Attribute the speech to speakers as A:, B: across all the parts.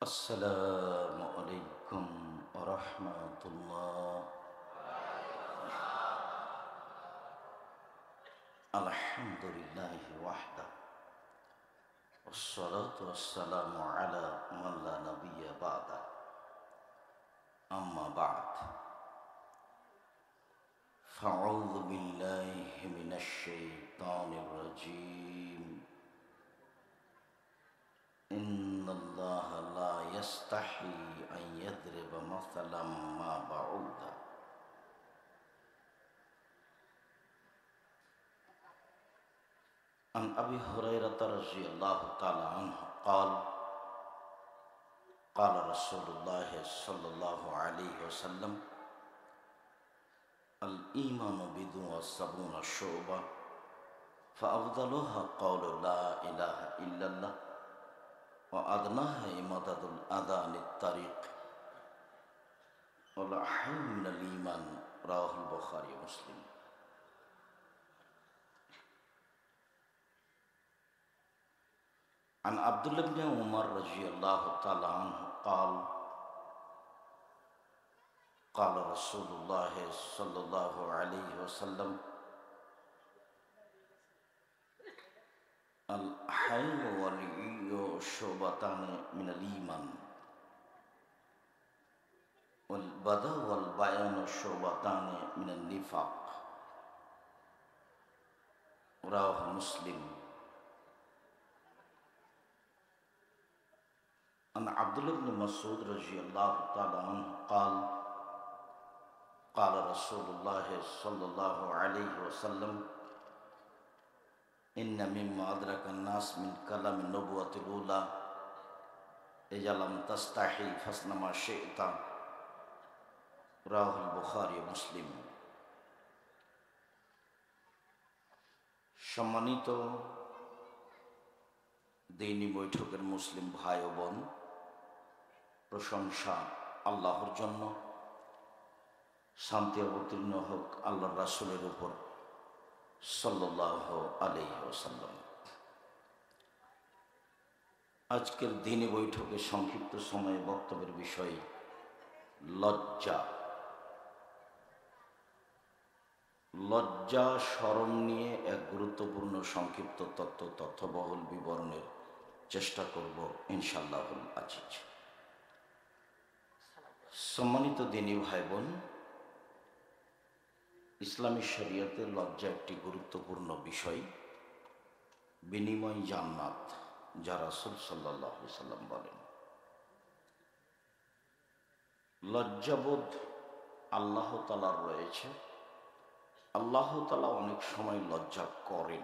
A: السلام عليكم ورحمة الله. الحمد لله وحده والصلاة والسلام على من لا نبي بعده. أما بعد فأعوذ بالله من الشيطان الرجيم. إن الله لا يستحي أن يضرب مثلا ما بعوضة عن أبي هريرة رضي الله تعالى عنه قال قال رسول الله صلى الله عليه وسلم الإيمان بضع وسبعون شعبة فأفضلها قول لا إله إلا الله وأدناها إماطة الأذى عن الطريق والأحل من الإيمان. رواه البخاري ومسلم. عن عبد الله بن عمر رضي الله تعالى عنه قال قال رسول الله صلى الله عليه وسلم الحي والعي شعبتان من الإيمان والبذاء والبيان شعبتان من النفاق. رواه مسلم. عن عبد الله بن مسعود رضي الله تعالى عنه قال قال رسول الله صلى الله عليه وسلم إن مما أدرك الناس من كلام النبوة الأولى إذا لم تستحي فاصنع ما شئت. رواه البخاري ومسلم. সম্মানিত দিনী বৈঠকের মুসলিম ভাই ও বোন, প্রশংসা আল্লাহর জন্য, শান্তি অবতীর্ণ হোক আল্লাহর রাসূলের উপর সাল্লাল্লাহু আলাইহি ওয়াসাল্লাম। আজকের দিনী বৈঠকে সংক্ষিপ্ত সময়ে বক্তব্যের বিষয় লজ্জা। লজ্জা স্মরণ নিয়ে এক গুরুত্বপূর্ণ সংক্ষিপ্ত তথ্যবহুল বিবরণের চেষ্টা করব ইনশাআল্লাহুল আজিজ। সম্মানিত দিনী ভাই বোন, ইসলামী শরীয়তে লজ্জা একটি গুরুত্বপূর্ণ বিষয়। বিনিময় জান্নাত, যা রাসূল সাল্লাল্লাহু আলাইহি সাল্লাম বলেন। লজ্জাবোধ আল্লাহ তাআলার রয়েছে। আল্লাহ তাআলা অনেক সময় লজ্জা করেন,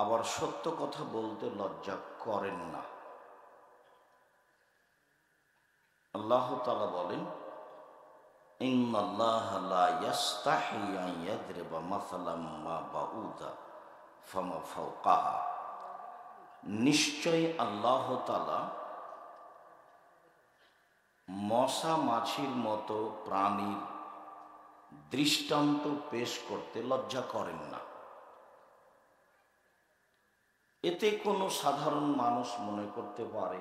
A: আবার সত্য কথা বলতে লজ্জা করেন না। আল্লাহ তাআলা বলেন ইন্নাল্লাহা লা ইয়াস্তাহি আন ইয়াদরিবা মাসালাম মা বাউদা ফামা ফাওকাহা। নিশ্চয় আল্লাহ তাআলা মশা মাছির মতো প্রাণীর দৃষ্টান্ত পেশ করতে লজ্জা করেন না। এতে কোনো সাধারণ মানুষ মনে করতে পারে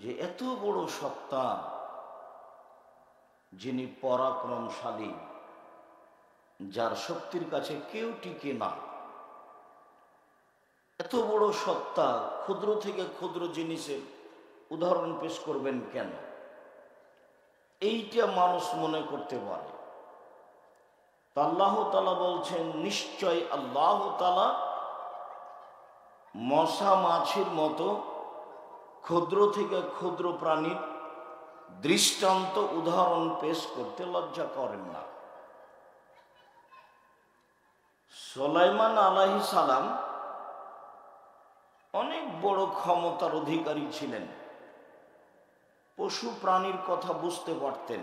A: যে এত বড় সত্তা, যিনি পরাক্রমশালী, যার শক্তির কাছে কেউ টিকে না, এত বড় সত্তা ক্ষুদ্র থেকে ক্ষুদ্র জিনিসের উদাহরণ পেশ করবেন কেন? এইটা মানুষ মনে করতে পারে। আল্লাহ তাআলা বলছেন নিশ্চয় আল্লাহ তাআলা মশা মাছির মতো ক্ষুদ্র থেকে ক্ষুদ্র প্রাণীর দৃষ্টান্ত উদাহরণ পেশ করতে লজ্জা করেন না। সুলাইমান আলাইহিস সালাম অনেক বড় ক্ষমতার অধিকারী ছিলেন। পশু প্রাণীর কথা বুঝতে পারতেন।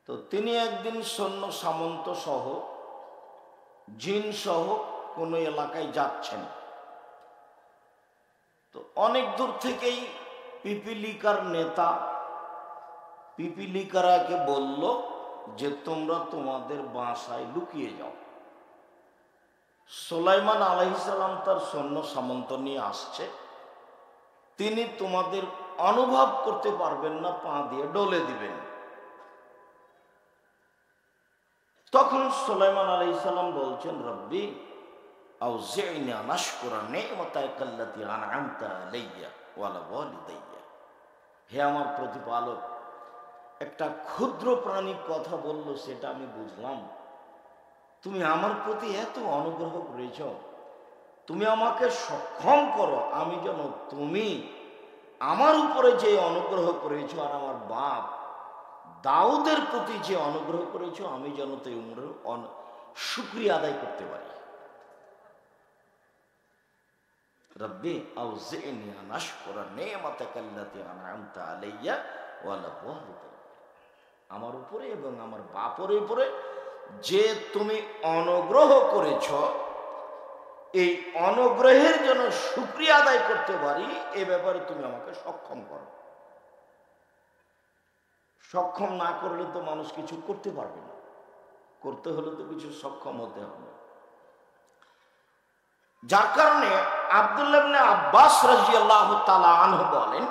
A: তো তিনি একদিন সৈন্য সামন্ত সহ, জিন সহ কোনো এলাকায় যাচ্ছেন। তো অনেক দূর থেকেই পিপিলিকার নেতা পিপিলিকারাকে বলল যে তোমরা তোমাদের বাসায় লুকিয়ে যাও। সুলাইমান আলাইহিস সালাম তার সৈন্য সামন্ত নিয়ে আসছে। তিনি তোমাদের অনুভব করতে পারবেন না, পা দিয়ে ডলে দিবেন। তখন সুলাইমান আলাইহিস সালাম বলছেন, রব্বি আউজি'নি আন আশকুরা নি'মাতাকা আল্লাতী আন'আমতা আলাইয়া ওয়া আলা ওয়ালিদাইয়া। হে আমার প্রতিপালক, একটা ক্ষুদ্র প্রাণী কথা বলল, সেটা আমি বুঝলাম। তুমি আমার প্রতি এত অনুগ্রহ করেছ, তুমি আমাকে সক্ষম করো আমি যেন তুমি আমার উপরে যে অনুগ্রহ করেছ আর আমার বাপ দাউদের প্রতি যে অনুগ্রহ করেছ, আমি যেন তো শুকরিয়া আদায় করতে পারি। রব্বি আউজি'নি আন আশকুরা নি'মাতাকা আল্লাতী আন'আমতা আলাইয়া ওয়া আলা ওয়ালিদাইয়া। আমার উপরে এবং আমার বাপের উপরে যে তুমি অনুগ্রহ করেছ, এই অনুগ্রহের জন্য শুকরিয়া আদায় করতে পারি, এ ব্যাপারে তুমি আমাকে সক্ষম করো। সক্ষম না করলে তো মানুষ কিছু করতে পারবে না, করতে হলে তো কিছু সক্ষম হতে হবে। যার কারণে আব্দুল্লাহ ইবনে আব্বাস রাদিয়াল্লাহু তাআলা আনহু বলেন,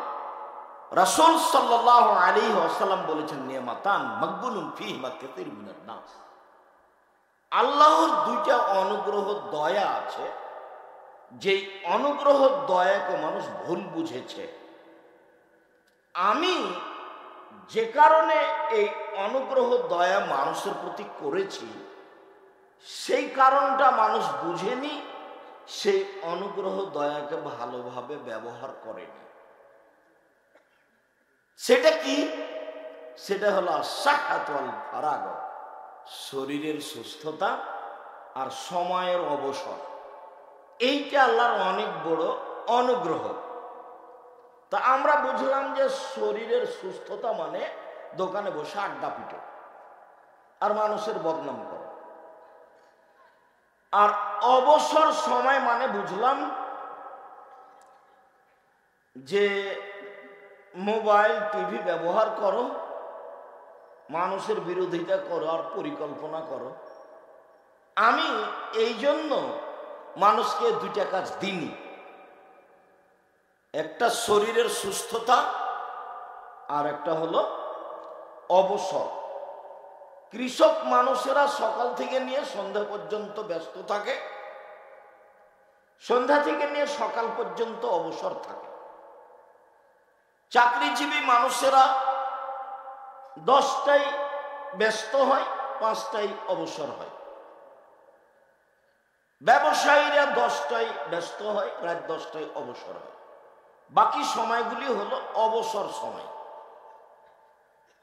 A: রাসূল সাল্লাল্লাহু আলাইহি ওয়াসাল্লাম বলেছেন, নিয়ামাতান মাকবুলুন ফীহিমা কাসীরুন মিনান নাস। আল্লাহর দুইটা অনুগ্রহ দয়া আছে, যেই অনুগ্রহ দয়াকে মানুষ ভুল বুঝেছে। আমি যে কারণে এই অনুগ্রহ দয়া মানুষের প্রতি করেছি, সেই কারণটা মানুষ বুঝেনি, সেই অনুগ্রহ দয়াকে ভালোভাবে ব্যবহার করেনি। সেটা কি? সেটা হলো আস-সাহহাতু ওয়াল ফারাগ, শরীরের সুস্থতা আর সময়ের অবসর। এইটা আল্লাহর অনেক বড় অনুগ্রহ। তা আমরা বুঝলাম যে শরীরের সুস্থতা মানে দোকানে বসে আড্ডা পিটো আর মানুষের বদনাম করো, আর অবসর সময় মানে বুঝলাম যে মোবাইল টিভি ব্যবহার করো, মানুষের বিরোধিতা করো আর পরিকল্পনা করো। আমি এই জন্য মানুষকে দুইটা কাজ দিইনি, একটা শরীরের সুস্থতা আর একটা হলো অবসর। কৃষক মানুষেরা সকাল থেকে নিয়ে সন্ধ্যা পর্যন্ত ব্যস্ত থাকে, সন্ধ্যা থেকে নিয়ে সকাল পর্যন্ত অবসর থাকে। চাকরিজীবী মানুষেরা 10টায় ব্যস্ত হয়, 5টায় অবসর হয়। ব্যবসায়ীরা 10টায় ব্যস্ত হয়, রাত 10টায় অবসর হয়। বাকি সময়গুলি হলো অবসর সময়।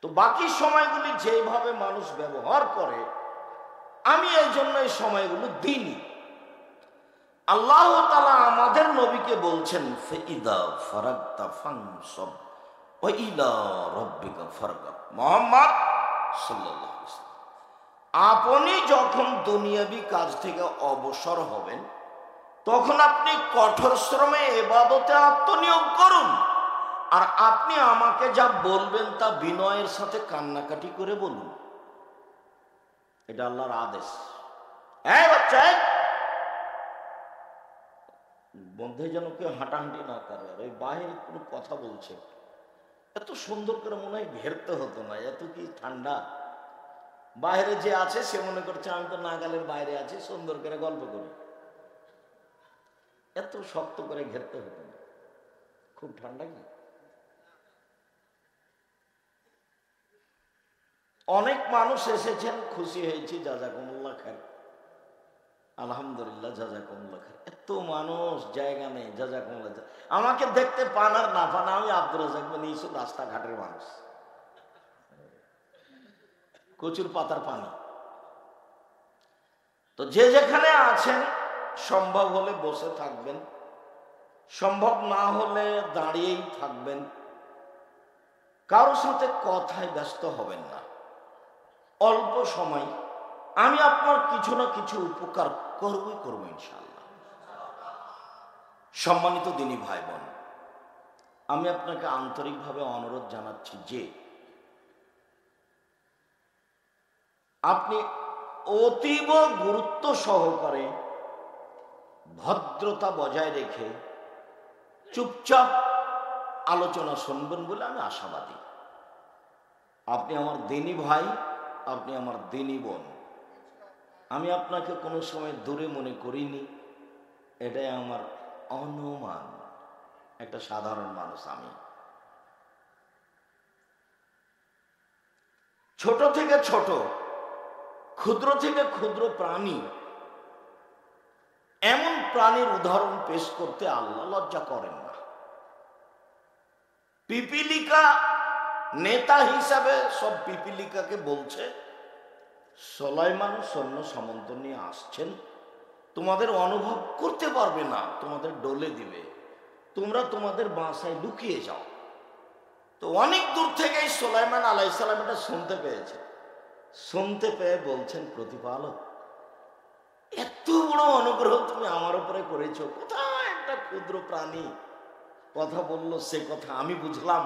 A: তো বাকি সময়গুলি যেভাবে মানুষ ব্যবহার করে, আমি এই জন্য এই সময়গুলো দিইনি। আল্লাহ তাআলা আমাদের নবীকে বলছেন, ফাইদা ফারাগতা ফানসব ওয়া ইলা রাব্বিকা ফারগাব। মুহাম্মদ সাল্লাল্লাহু আলাইহি ওয়াসাল্লাম, আপনি যখন দুনিয়াবি কাজ থেকে অবসর হবেন, তখন আপনি কঠোর শ্রমে ইবাদতে আত্মনিয়োগ করুন। আর আপনি আমাকে যা বলবেন তা বিনয়ের সাথে কান্নাকাটি করে বলুন। এটা আল্লাহর আদেশ। হ্যাঁ বাচ্চা, বন্ধে যেন কেউ হাঁটাহাঁটি না করে, আর ওই বাইরে কোনো কথা বলছে, এত সুন্দর করে মনে হয় ঘেরতে হতো না, এত কি ঠান্ডা। বাইরে যে আছে সে মনে করছে আমি তো নাগালের বাইরে আছি, সুন্দর করে গল্প করি। এত শক্ত করে ঘেরতে হতো না, খুব ঠান্ডা কি। অনেক মানুষ এসেছেন, খুশি হয়েছি, জাযাকুমুল্লাহ খাইর, আলহামদুলিল্লাহ, জাযাকুমুল্লাহ খাইর। এত মানুষ, জায়গা নেই, জাযাকুমুল্লাহ। আমাকে দেখতে পান আর না পান, আমি আব্দুর রাজ্জাক বনি ইউসুফ রাস্তাঘাটের মানুষ, কচুর পাতার পানি। তো যে যেখানে আছেন, সম্ভব হলে বসে থাকবেন, সম্ভব না হলে দাঁড়িয়েই থাকবেন। কারোর সাথে কথায় ব্যস্ত হবেন না। অল্প সময় আমি আপনার কিছু না কিছু উপকার করবই করবো ইনশাআল্লাহ। সম্মানিত দিনী ভাই বোন, আমি আপনাকে আন্তরিকভাবে অনুরোধ জানাচ্ছি যে আপনি অতীব গুরুত্ব সহকারে, ভদ্রতা বজায় রেখে চুপচাপ আলোচনা শুনবেন বলে আমি আশাবাদী। আপনি আমার দিনী ভাই, আপনি আমার দিনী বোন। আমি আপনাকে কোনো সময় দূরে মনে করিনি, এটাই আমার অনুমান। একটা সাধারণ মানুষ আমি। ছোট থেকে ছোট, ক্ষুদ্র থেকে ক্ষুদ্র প্রাণী, এমন প্রাণীর উদাহরণ পেশ করতে আল্লাহ লজ্জা করেন না। পিপিলিকা নেতা হিসাবে সব পিপিলিকাকে বলছে, সুলাইমান সৈন্য সামন্ত নিয়ে আসছেন, তোমাদের অনুভব করতে পারবে না, তোমাদের ডলে দিবে, তোমরা তোমাদের বাসায় লুকিয়ে যাও। তো অনেক দূর থেকেই সুলাইমান আলাইহিস সালাম এটা শুনতে পেয়েছে। শুনতে পেয়ে বলছেন, প্রতিপালক, এত বড় অনুগ্রহ তুমি আমার উপরে করেছো, কোথায় একটা ক্ষুদ্র প্রাণী কথা বললো, সে কথা আমি বুঝলাম।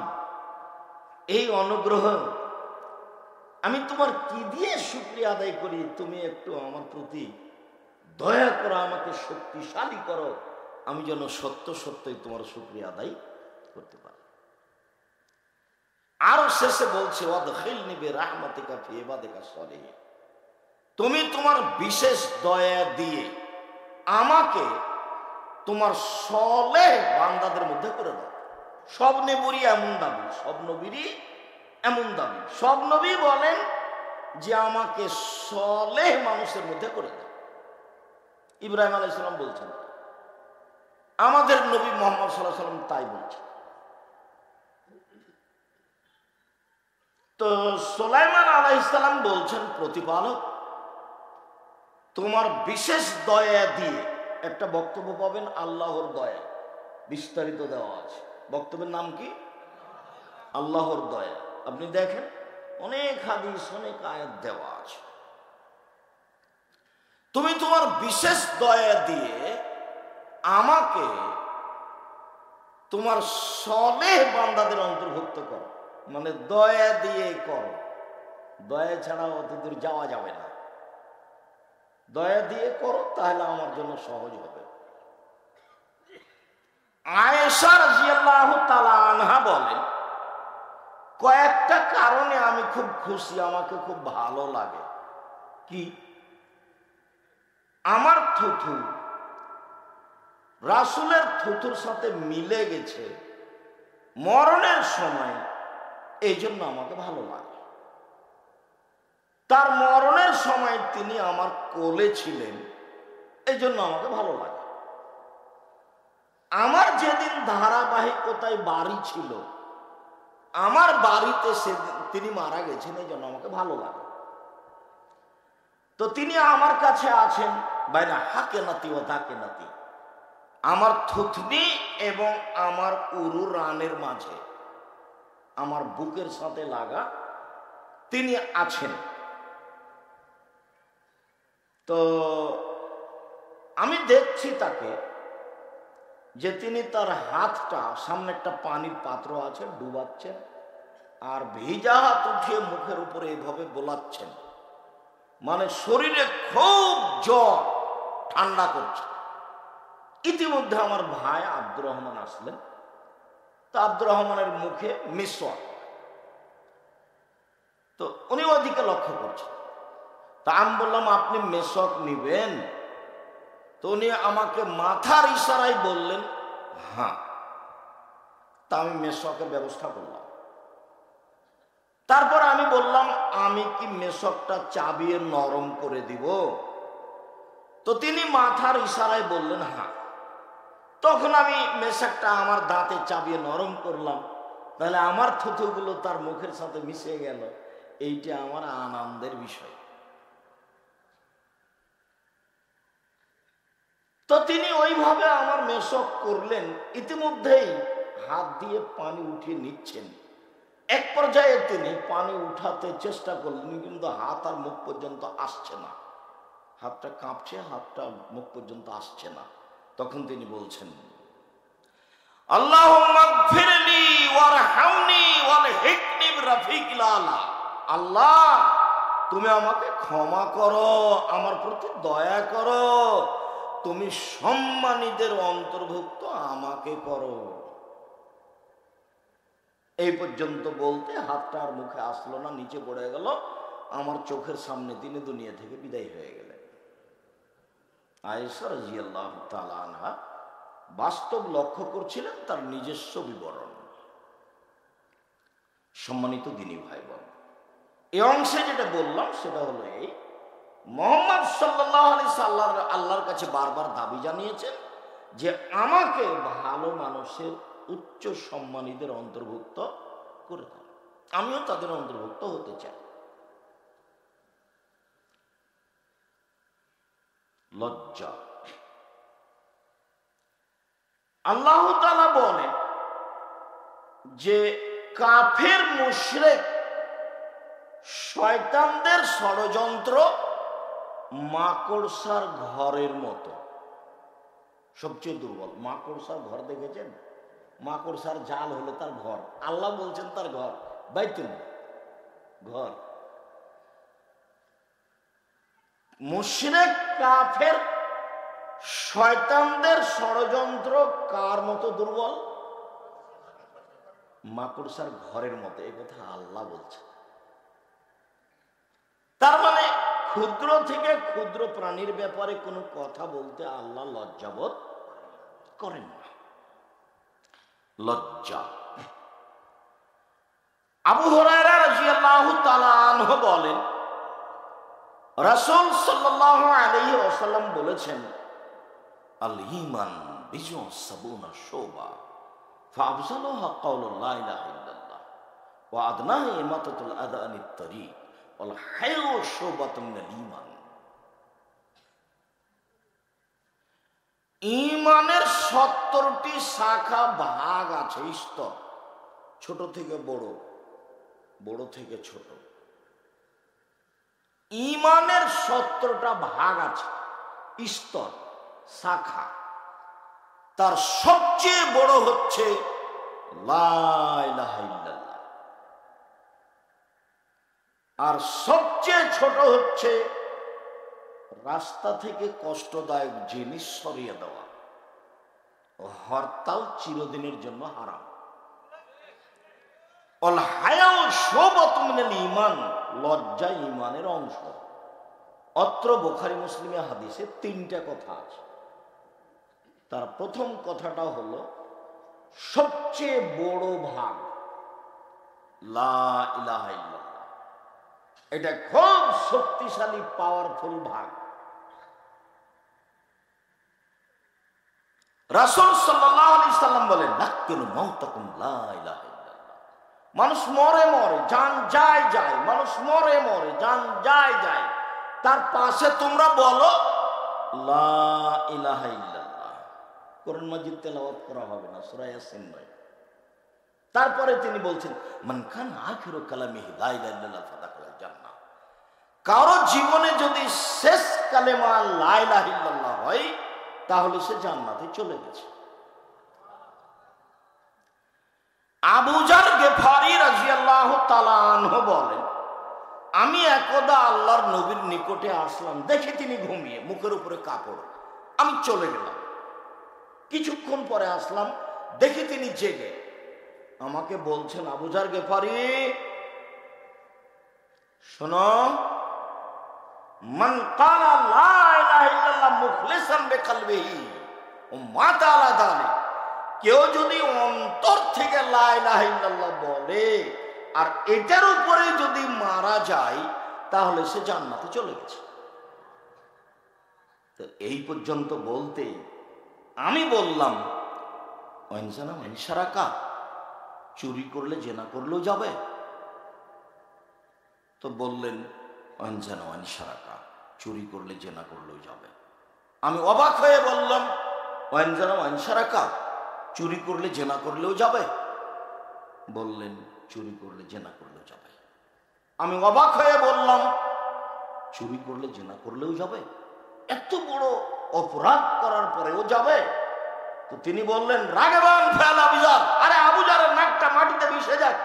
A: এই অনুগ্রহ আমি তোমার কি দিয়ে শুকরিয়া আদায় করি? তুমি একটু আমার প্রতি দয়া করো, আমাকে শক্তিশালী করো, আমি যেন সত্য সত্যই তোমার শুকরিয়া আদায় করতে পারি। আরো শেষে বলছে, ওয়াদখিলনি বিরাহমাতিকা ফি ইবাদিকা সলিহিন, তুমি তোমার বিশেষ দয়া দিয়ে আমাকে তোমার সলেহ বান্দাদের মধ্যে করে দাও। সব নবীরই এমন দাবি, সব নবীরই এমন দাবি। সব নবী বলেন যে আমাকে সলেহ মানুষের মধ্যে করে দাও। ইব্রাহিম আলাইহিস সালাম বলছেন, আমাদের নবী মুহাম্মদ সাল্লাল্লাহু আলাইহি ওয়াসাল্লাম তাই বলছেন। তো সুলাইমান আলাইহিস সালাম বলছেন, প্রতিপালক, তোমার বিশেষ দয়া দিয়ে, একটা বক্তব্য পাবেন আল্লাহর দয়া, বিস্তারিত দেওয়া আছে। বক্তব্যের নাম কি? আল্লাহর দয়া। আপনি দেখেন অনেক হাদিস, অনেক আয়াত দেওয়া আছে। তুমি তোমার বিশেষ দয়া দিয়ে আমাকে তোমার সলেহ বান্দাদের অন্তর্ভুক্ত করো। মানে দয়া দিয়ে করো, দয়া ছাড়া অত দূর যাওয়া যাবে না। দয়া দিয়ে করো, তাহলে আমার জন্য সহজ হবে। আয়েশা রাদিয়াল্লাহু তাআলা আনহা বলেন, কয়েকটা কারণে আমি খুব খুশি, আমাকে খুব ভালো লাগে। কি? আমার থুথু রাসূলের থুথুর সাথে মিলে গেছে মরণের সময়, এই জন্য আমাকে ভালো লাগে। তার মরণের সময় তিনি আমার কোলে ছিলেন, এই জন্য আমাকে ভালো লাগে। আমার যেদিন ধারাবাহিকতায় বাড়ি ছিল, আমার বাড়িতে সেদিন তিনি মারা গেছেন, এই জন্য আমাকে ভালো লাগে। তো তিনি আমার কাছে আছেন, বাইনা হাকে নাতি ও তাকে নাতি, আমার থুতনি এবং আমার উরু রানের মাঝে, আমার বুকের সাথে লাগা, তিনি আছেন। তো আমি দেখছি তাকে, যে তিনি তার হাতটা, সামনে একটা পানির পাত্র আছে, ডুবাচ্ছেন, আর ভিজা হাত উঠিয়ে মুখের উপরে এইভাবে বোলাচ্ছেন, মানে শরীরে খুব জ্বর, ঠান্ডা করছে। ইতিমধ্যে আমার ভাই আব্দুর রহমান আসলেন। তো আব্দুর রহমানের মুখে মিসওয়াক, তো উনি ওদিকে লক্ষ্য করছেন। তা আমি বললাম, আপনি মেসওয়াক নিবেন? তো উনি আমাকে মাথার ইশারায় বললেন হ্যাঁ। তা আমি মেসওয়াকের ব্যবস্থা করলাম। তারপর আমি বললাম, আমি কি মেসওয়াকটা চাবিয়ে নরম করে দিব? তো তিনি মাথার ইশারায় বললেন হ্যাঁ। তখন আমি মেসওয়াকটা আমার দাঁতে চাবিয়ে নরম করলাম, তাহলে আমার থুথুগুলো তার মুখের সাথে মিশে গেল। এইটা আমার আনন্দের বিষয়। তো তিনি ওইভাবে আমার মেসওয়াক করলেন। ইতিমধ্যেই হাত দিয়ে পানি উঠিয়ে নিচ্ছেন। এক পর্যায়ে তিনি পানি উঠাতে চেষ্টা করলেন, কিন্তু হাত আর মুখ পর্যন্ত আসছে না। হাতটা কাঁপছে, হাতটা মুখ পর্যন্ত আসছে না। তখন তিনি বলছেন, আল্লাহুম্মা গফিরলি ওয়ারহামনি ওয়ালহিকনি বিরাফিকিল আলা। আল্লাহ, তুমি আমাকে ক্ষমা করো, আমার প্রতি দয়া করো, তুমি সম্মানীদের অন্তর্ভুক্ত আমাকে করো। এই পর্যন্ত বলতে হাতটা আর মুখে আসলো না, নিচে পড়ে গেল। আমার চোখের সামনে তিনি দুনিয়া থেকে বিদায় হয়ে গেলেন। আয়েশা রাদিয়াল্লাহু তাআলা আনহা বাস্তব লক্ষ্য করছিলেন তার নিজস্ব বিবরণ। সম্মানিত দ্বীনী ভাই বোন, এই অংশে যেটা বললাম সেটা হলো এই, মুহাম্মদ সাল্লাল্লাহু আলাইহি সাল্লাম আল্লাহর কাছে বারবার দাবি জানিয়েছেন যে আমাকে ভালো মানুষের উচ্চ সম্মানীদের অন্তর্ভুক্ত করে দাও, আমিও তাদের অন্তর্ভুক্ত হতে চাই। লজ্জা। আল্লাহ তাআলা বলেন যে কাফের মুশরিক শয়তানদের ষড়যন্ত্র মাকড়সার ঘরের মতো, সবচেয়ে দুর্বল। মাকড়সার ঘর দেখেছেন? মাকড়সার জাল হলো তার ঘর, আল্লাহ বলছেন তার ঘর বাইতুল ঘর। মুশরিক কাফের শয়তানদের ষড়যন্ত্র কার মতো দুর্বল? মাকড়সার ঘরের মতো। এই কথা আল্লাহ বলছে। তার মানে ক্ষুদ্র থেকে ক্ষুদ্র প্রাণীর ব্যাপারে কোনো কথা বলতে আল্লাহ লজ্জাবোধ করেন না। লজ্জা। আবু হুরায়রা রাদিয়াল্লাহু তাআলা আনহু বলেন, রাসূল সাল্লাল্লাহু আলাইহি ওয়াসাল্লাম বলেছেন, আল ঈমান বিজুন সাবুনা শুবা ফাআফজালুহা কাউলু লা ইলাহা ইল্লাল্লাহ ওয়া আদনাহা ইমাতাতুল আযা আনিত তারিক ওয়াল হায়ু শুবাতুন মিনাল ঈমান। ঈমানের 70টি শাখা ভাগ আছে, স্তর, ছোট থেকে বড়, বড় থেকে ছোট। ঈমানের 70টা ভাগ আছে, স্তর, শাখা। তার সবচেয়ে বড় হচ্ছে লা ইলাহা ইল্লাল্লাহ, আর সবচেয়ে ছোট হচ্ছে রাস্তা থেকে কষ্টদায়ক জিনিস সরিয়ে দেওয়া। হরতাল চিরদিনের জন্য হারাম। অল হায়াউ শুবাতুম মিনাল ঈমান, লজ্জা ঈমানের অংশ। অত্র বুখারী মুসলিমে হাদিসে 3টা কথা আছে। তার প্রথম কথাটা হলো সবচেয়ে বড় ভাগ লা ইলাহা ইল্লাল্লাহ। এটা খুব শক্তিশালী, পাওয়ারফুল ভাগ। রাসূল সাল্লাল্লাহু আলাইহি সাল্লাম বলেন, নাক্কিলু মাউতাকুম লা ইলাহা ইল্লাল্লাহ। মানুষ মরে মরে, জান যায় যায়, মানুষ মরে মরে, জান যায় যায়, তার পাশে তোমরা বলো লা ইলাহা ইল্লাল্লাহ। কোরআন মাজিদ তেলাওয়াত করা হবে না, সূরা ইয়াসিন নয়। তারপরে তিনি বলছেন, মান কান আখিরু কালামিহি লা ইলাহা ইল্লাল্লাহ ফাদাখালাল জান্নাহ। কারো জীবনে যদি শেষ কালেমা লা ইলাহা ইল্লাল্লাহ হয়, তাহলে সে জান্নাতে চলে গেছে। আবু যার গিফারি রাদিয়াল্লাহু তাআলা আনহু বলেন, আমি একদা আল্লাহর নবীর নিকটে আসলাম, দেখে তিনি ঘুমিয়ে, মুখের উপরে কাপড়। আমি চলে গেলাম। কিছুক্ষণ পরে আসলাম, দেখে তিনি জেগে। আমাকে বলছেন, আবু যার গিফারি, শোনো, মান ক্বালা লা ইলাহা ইল্লাল্লাহ মুখলিসান বিকলবিহি ওয়া মাতা আলা যালিক, কেউ যদি অন্তর থেকে লা ইলাহা ইল্লাল্লাহ বলে আর এটার উপরে যদি মারা যায়, তাহলে সে জান্নাতে চলে গেছে। তো এই পর্যন্ত বলতে আমি বললাম, ওয়াইনজানা ওয়াইনশারাকা, চুরি করলে জেনা করলেও যাবে? তো বললেন, ওয়াইনজানা ওয়াইনশারাকা, চুরি করলে জেনা করলেও যাবে। আমি অবাক হয়ে বললাম, ওয়াইনজানা ওয়াইনশারাকা, চুরি করলে জেনা করলেও যাবে? বললেন, চুরি করলে জেনা করলেও যাবে। আমি অবাক হয়ে বললাম, চুরি করলে জেনা করলেও যাবে? এত বড় অপরাধ করার পরেও যাবে? তো তিনি বললেন, রাগবান ফেল আবু যার, আরে আবু যারের নাকটা মাটিতে মিশে যাক,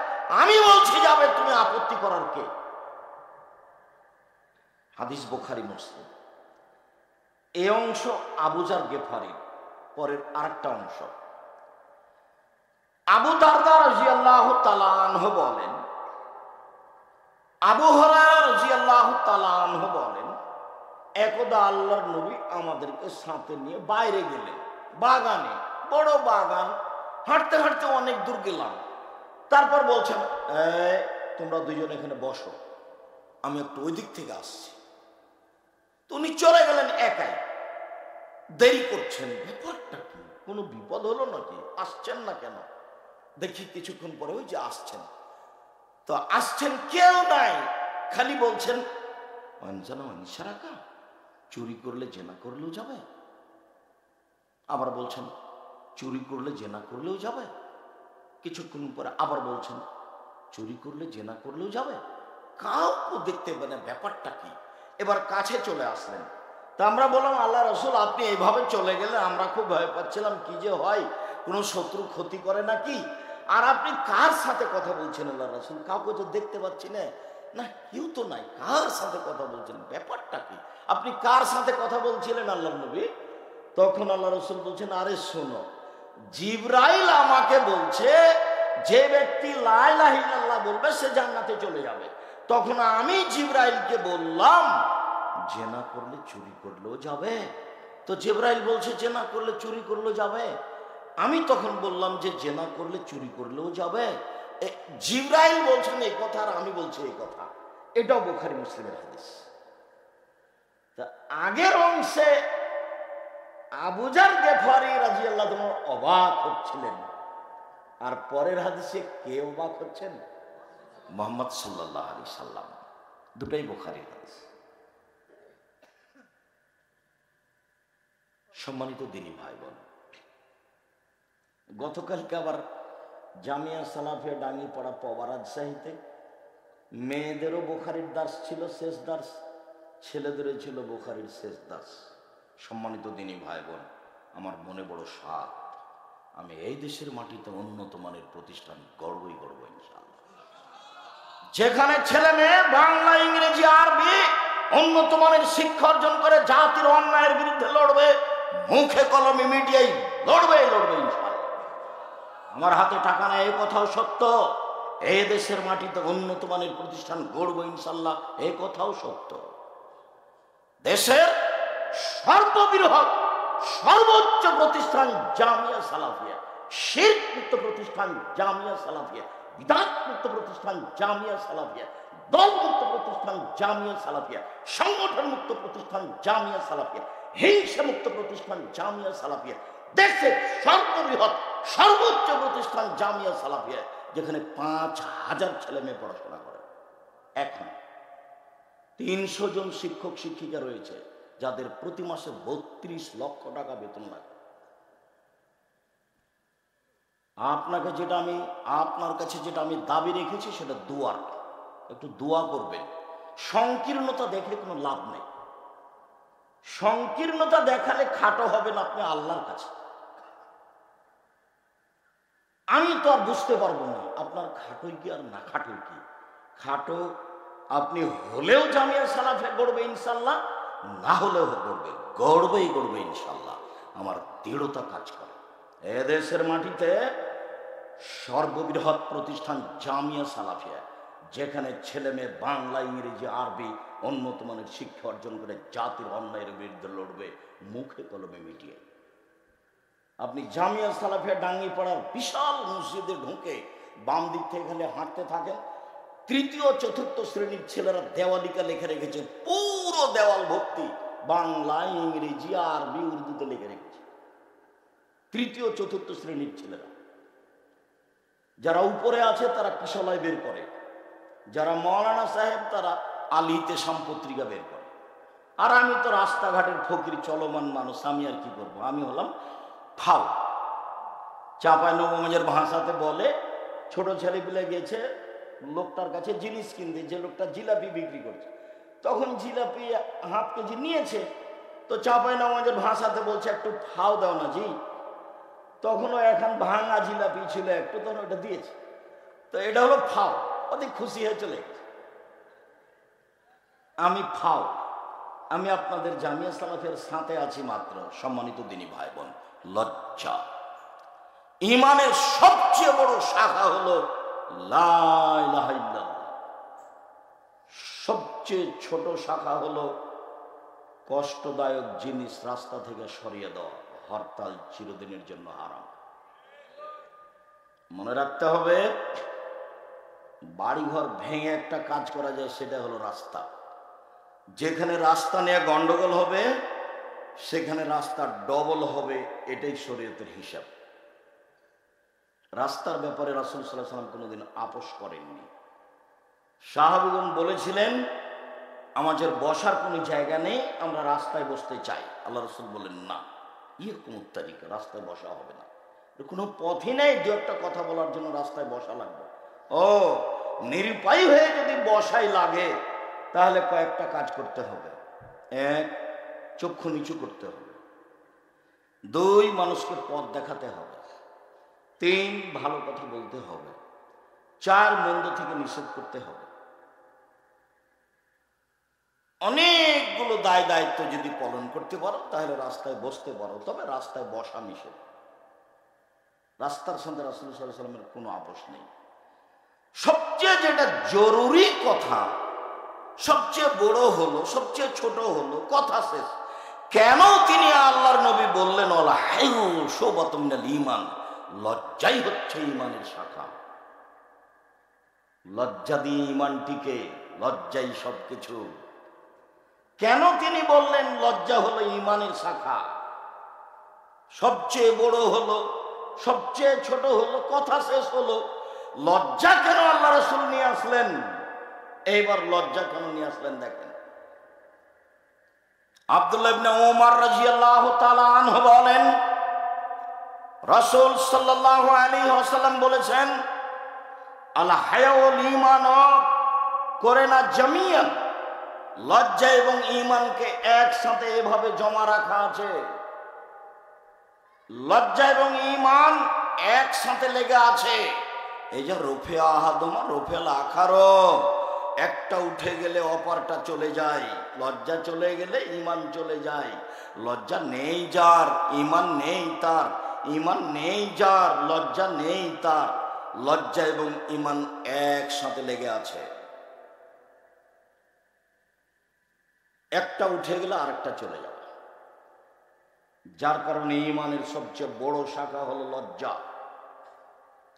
A: আমি বলছি যাবে, তুমি আপত্তি করার কে? হাদিস বুখারী মুসলিম। এই অংশ আবু যার গিফারী। পরের আরেকটা অংশ, আবু দারদা রাদিয়াল্লাহু তাআলা আনহু বলেন, আবু হুরায়রা রাদিয়াল্লাহু তাআলা আনহু বলেন, একদা আল্লাহর নবী আমাদেরকে সাথে নিয়ে বাইরে গেলেন, বাগানে, বড় বাগান। হাঁটতে হাঁটতে অনেক দূর গেলাম। তারপর বলছেন, তোমরা দুজন এখানে বসো, আমি একটু ওই দিক থেকে আসছি। তো উনি চলে গেলেন একাই। দেরি করছেন, ব্যাপারটা কি? কোনো বিপদ হলো নাকি? আসছেন না কেন? দেখি কিছুক্ষণ পরে ওই যে আসছেন। তো আসছেন, কেউ নাই, খালি বলছেন, চুরি করলে জেনা করলেও যাবে। আবার বলছেন, চুরি করলে জেনা করলেও যাবে। কিছুক্ষণ পরে আবার বলছেন, চুরি করলে জেনা করলেও যাবে। কাউকে দেখতে পেলেন, ব্যাপারটা কি? এবার কাছে চলে আসলেন। তা আমরা বললাম, আল্লাহ রাসূল, আপনি এইভাবে চলে গেলে আমরা খুব ভয় পাচ্ছিলাম, কি যে হয়, কোনো শত্রু ক্ষতি করে নাকি? আর আপনি কার সাথে কথা বলছেন আল্লাহ রাসূল? কাউকে তো দেখতে পাচ্ছি না। না, কেউ তো নাই, কার সাথে কথা বলছেন, ব্যাপারটা কি? আপনি কার সাথে কথা বলছিলেন আল্লাহ নবী? তখন আল্লাহ রাসূল বলছেন, আরে শোনো, জিবরাইল আমাকে বলছে যে ব্যক্তি লা ইলাহা ইল্লাল্লাহ বলবে সে জান্নাতে চলে যাবে। তখন আমি জিবরাইলকে বললাম, জেনা করলে চুরি করলেও যাবে? তো জিবরাইল বলছে জেনা করলে চুরি করলেও যাবে। আমি তখন বললাম যে জেনা করলে চুরি করলেও যাবে। জিবরাইল বলছেন এই কথা আর আমি বলছি এই কথা। এটাও বুখারী মুসলিমের হাদিস। তা আগের অংশে আবু যার গিফারী রাদিয়াল্লাহু আনহু অবাক হচ্ছিলেন, আর পরের হাদিসে কে অবাক হচ্ছেন? মুহাম্মদ সাল্লাল্লাহু আলাইহি সাল্লাম। দুটাই বুখারীর হাদিস। সম্মানিত দিনী ভাই বোন, গতকালকে আবার জামিয়া সালাফিয়া ডাঙ্গিপাড়া পবা রাজশাহীতে মেয়েদেরও বুখারীর দার্স ছিল, শেষ দার্স, ছেলেদেরও ছিল বুখারীর শেষ দার্স। সম্মানিত দিনী ভাই বোন, আমার মনে বড় সাধ, আমি এই দেশের মাটিতে উন্নত মানের প্রতিষ্ঠান গড়বই গড়ব ইনশাআল্লাহ, যেখানে ছেলে মেয়ে বাংলা, ইংরেজি, আরবি উন্নত মানের শিক্ষা অর্জন করে জাতির অন্যায়ের বিরুদ্ধে লড়বে, মুখে কলমে মিডিয়ায় লড়বে ইনশাআল্লাহ। আমার হাতে টাকা নেই, এই কথাও সত্য। এই দেশের মাটিতে উন্নত মানের প্রতিষ্ঠান গড়ব ইনশাআল্লাহ, এই কথাও সত্য। দেশের সর্ববৃহৎ সর্বোচ্চ প্রতিষ্ঠান জামিয়া সালাফিয়া, শিরক মুক্ত প্রতিষ্ঠান জামিয়া সালাফিয়া, বিদআত মুক্ত প্রতিষ্ঠান জামিয়া সালাফিয়া, দল মুক্ত প্রতিষ্ঠান জামিয়া সালাফিয়া, সংগঠন মুক্ত প্রতিষ্ঠান জামিয়া সালাফিয়া, হিংসা মুক্ত প্রতিষ্ঠান জামিয়া সালাফিয়া, দেশের সর্ববৃহৎ সর্বোচ্চ প্রতিষ্ঠান জামিয়া সালাফিয়া, যেখানে 5000 ছেলে মেয়ে পড়াশোনা করে। এখন 300 জন শিক্ষক শিক্ষিকা রয়েছে যাদের প্রতি মাসে 32 লক্ষ টাকা বেতন লাগে। আপনার কাছে যেটা আমি দাবি রেখেছি সেটা দোয়া, একটু দোয়া করবেন। সংকীর্ণতা দেখে কোনো লাভ নেই। সংকীর্ণতা দেখালে খাটো হবেন আপনি আল্লাহর কাছে। আমি তো আর বুঝতে পারবো না আপনার খাটোই কি আর না খাটোই কি। খাটো আপনি হলেও জামিয়া সালাফিয়া গড়বে ইনশাল্লাহ, না হলেও গড়বেই ইনশাল্লাহ। আমার দৃঢ়তা কাজ করে। এদেশের মাটিতে সর্ববৃহৎ প্রতিষ্ঠান জামিয়া সালাফিয়া, যেখানে ছেলে মেয়ে বাংলা, ইংরেজি, আরবি উন্নত মানের শিক্ষা অর্জন করে জাতির অন্যায়ের বিরুদ্ধে লড়বে, মুখে কলমে মিডিয়ে। আপনি জামিয়া সালাফিয়া ডাঙ্গিপাড়ার বিশাল মসজিদে ঢুকে বাম দিক থেকে এখানে হাঁটতে থাকেন, 3য় 4র্থ শ্রেণীর ছেলেরা দেওয়ালিকা লিখে রেখেছে, পুরো দেওয়াল ভর্তি বাংলা, ইংরেজি, আরবি, উর্দুতে লিখে রেখেছে। 3য় 4র্থ শ্রেণীর ছেলেরা, যারা উপরে আছে তারা কিশলয় বের করে, যারা মৌলানা সাহেব তারা আলিতে সম্পত্রিকা বের করে। আর আমি তো রাস্তাঘাটের ফকির চলমান মানুষ, আমি আর কি করবো? আমি হলাম ফাও। চাঁপাইনবাবগঞ্জের ভাষাতে বলে, ছোট ছেলেপিলে গেছে লোকটার কাছে জিনিস কিনতে, যে লোকটা জিলাপি বিক্রি করছে, তখন জিলাপি ½ কেজি নিয়েছে, তো চাঁপাইনবাবগঞ্জের ভাষাতে বলছে একটু ফাও দাও না জি। তখনও এখন ভাঙা জিলাপি ছিল একটু, তখন ওটা দিয়েছে, তো এটা হলো ফাও। অতি খুশি হয়ে চলে গেছে। আমি ফাও, আমি আপনাদের জামিয়া সালাফিয়ার সাথে আছি মাত্র। সম্মানিত দিনী ভাই বোন, লজ্জা, ইমানের সবচেয়ে বড় শাখা হলো লা ইলাহা ইল্লাল্লাহ। সবচেয়ে ছোট শাখা হলো কষ্টদায়ক জিনিস রাস্তা থেকে সরিয়ে দেওয়া। হরতাল চিরদিনের জন্য হারাম। মনে রাখতে হবে, বাড়িঘর ভেঙে একটা কাজ করা যায়, সেটা হলো রাস্তা। যেখানে রাস্তা নিয়ে গন্ডগোল হবে সেখানে রাস্তা ডবল হবে, এটাই শরীয়তের হিসাব। রাস্তার ব্যাপারে রাসূল সাল্লাল্লাহু আলাইহি ওয়াসাল্লাম কোনোদিন আপোষ করেননি। সাহাবীগণ বলেছিলেন, আমাদের বসার কোনো জায়গা নেই, আমরা রাস্তায় বসতে চাই। আল্লাহ রাসূল বলেন, না, কোন তারিকা, রাস্তায় বসা হবে না। কোনো পথই নেই দু একটা কথা বলার জন্য রাস্তায় বসা লাগবে। ও নিরুপায় হয়ে যদি বসাই লাগে, তাহলে কয়েকটা কাজ করতে হবে। এক, চক্ষু নিচু করতে হবে। দুই, মানুষকে পথ দেখাতে হবে। তিন, ভালো কথা বলতে হবে। চার, মন্দ থেকে নিষেধ করতে হবে। অনেকগুলো দায় দায়িত্ব যদি পালন করতে পারো তাহলে রাস্তায় বসতে পারো, তবে রাস্তায় বসা নিষেধ। রাস্তার সঙ্গে রাসূল সাল্লাল্লাহু আলাইহি ওয়াসাল্লামের কোনো আপোষ নেই। সবচেয়ে যেটা জরুরি কথা, সবচেয়ে বড় হলো, সবচেয়ে ছোট হলো, কথা শেষ। কেন তিনি আল্লাহর নবী বললেন ওয়ালা হায়ু শুবাতুম মিনাল ঈমান, লজ্জাই হচ্ছে ঈমানের শাখা। লজ্জা দিয়ে ঈমান টিকে, লজ্জাই সবকিছু। কেন তিনি বললেন লজ্জা হলো ঈমানের শাখা? সবচেয়ে বড় হলো, সবচেয়ে ছোট হলো, কথা শেষ হলো। লজ্জা কেন আল্লাহ রাসূল নিয়ে আসলেন? এইবার লজ্জা কেন নিয়ে আসলেন দেখেন। আব্দুল্লাহ ইবনে ওমর রাদিয়াল্লাহু তাআলা আনহু বলেন, রাসূল সাল্লাল্লাহু আলাইহি ওয়াসাল্লাম বলেছেন, আল হায়াউল ঈমান করে না জামিয়ান, লজ্জা এবং ঈমানকে একসাথে এভাবে জমা রাখা আছে। লজ্জা এবং ঈমান একসাথে লেগে আছে। এই যে রফে আহাদমা রফেল আখারো, একটা উঠে গেলে অপরটা চলে যায়। লজ্জা চলে গেলে ঈমান চলে যায়। লজ্জা নেই যার, ঈমান নেই তার। ঈমান নেই যার, লজ্জা নেই তার। লজ্জা এবং ঈমান একসাথে লেগে আছে। একটা উঠে গেলে আরেকটা চলে যাবে। যার কারণে ঈমানের সবচেয়ে বড় শাখা হলো লজ্জা।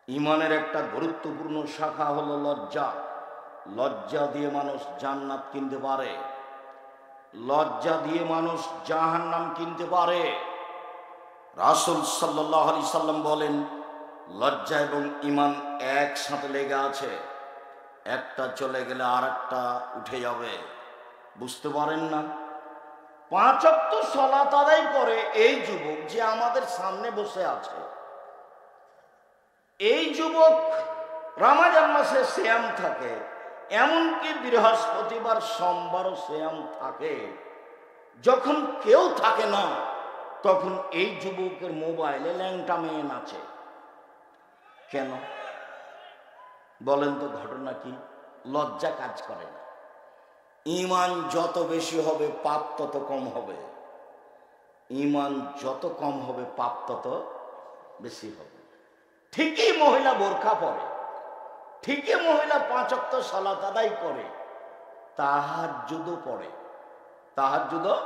A: ঈমানের একটা গুরুত্বপূর্ণ শাখা হলো লজ্জা। লজ্জা দিয়ে মানুষ জান্নাত কিনতে পারে, লজ্জা দিয়ে মানুষ জাহান্নাম কিনতে পারে। রাসূল সাল্লাল্লাহু আলাইহি সাল্লাম বলেন, লজ্জা এবং ঈমান একসাথে লেগে আছে। একটা চলে গেলে আরেকটা উঠে যাবে। বুঝতে পারেন না? 5 ওয়াক্ত সালাত আদায় করে এই যুবক যে আমাদের সামনে বসে আছে, এই যুবক রমজান মাসে সিয়াম থাকে, এমনকি বৃহস্পতিবার সোমবারও সিয়াম থাকে। যখন কেউ থাকে না, তখন এই যুবকের মোবাইলে ল্যাংটা মেয়ে নাচে। কেন বলেন তো? ঘটনা কি? লজ্জা কাজ করে না। ঈমান যত বেশি হবে পাপ তত কম হবে। ঈমান যত কম হবে পাপ তত বেশি হবে। ঠিকই মহিলা বোরকা পরে, ঠিকই মহিলা 5 ওয়াক্ত সালাত আদায় করে, তাহাজ্জুদও পড়ে, তাহাজ্জুদও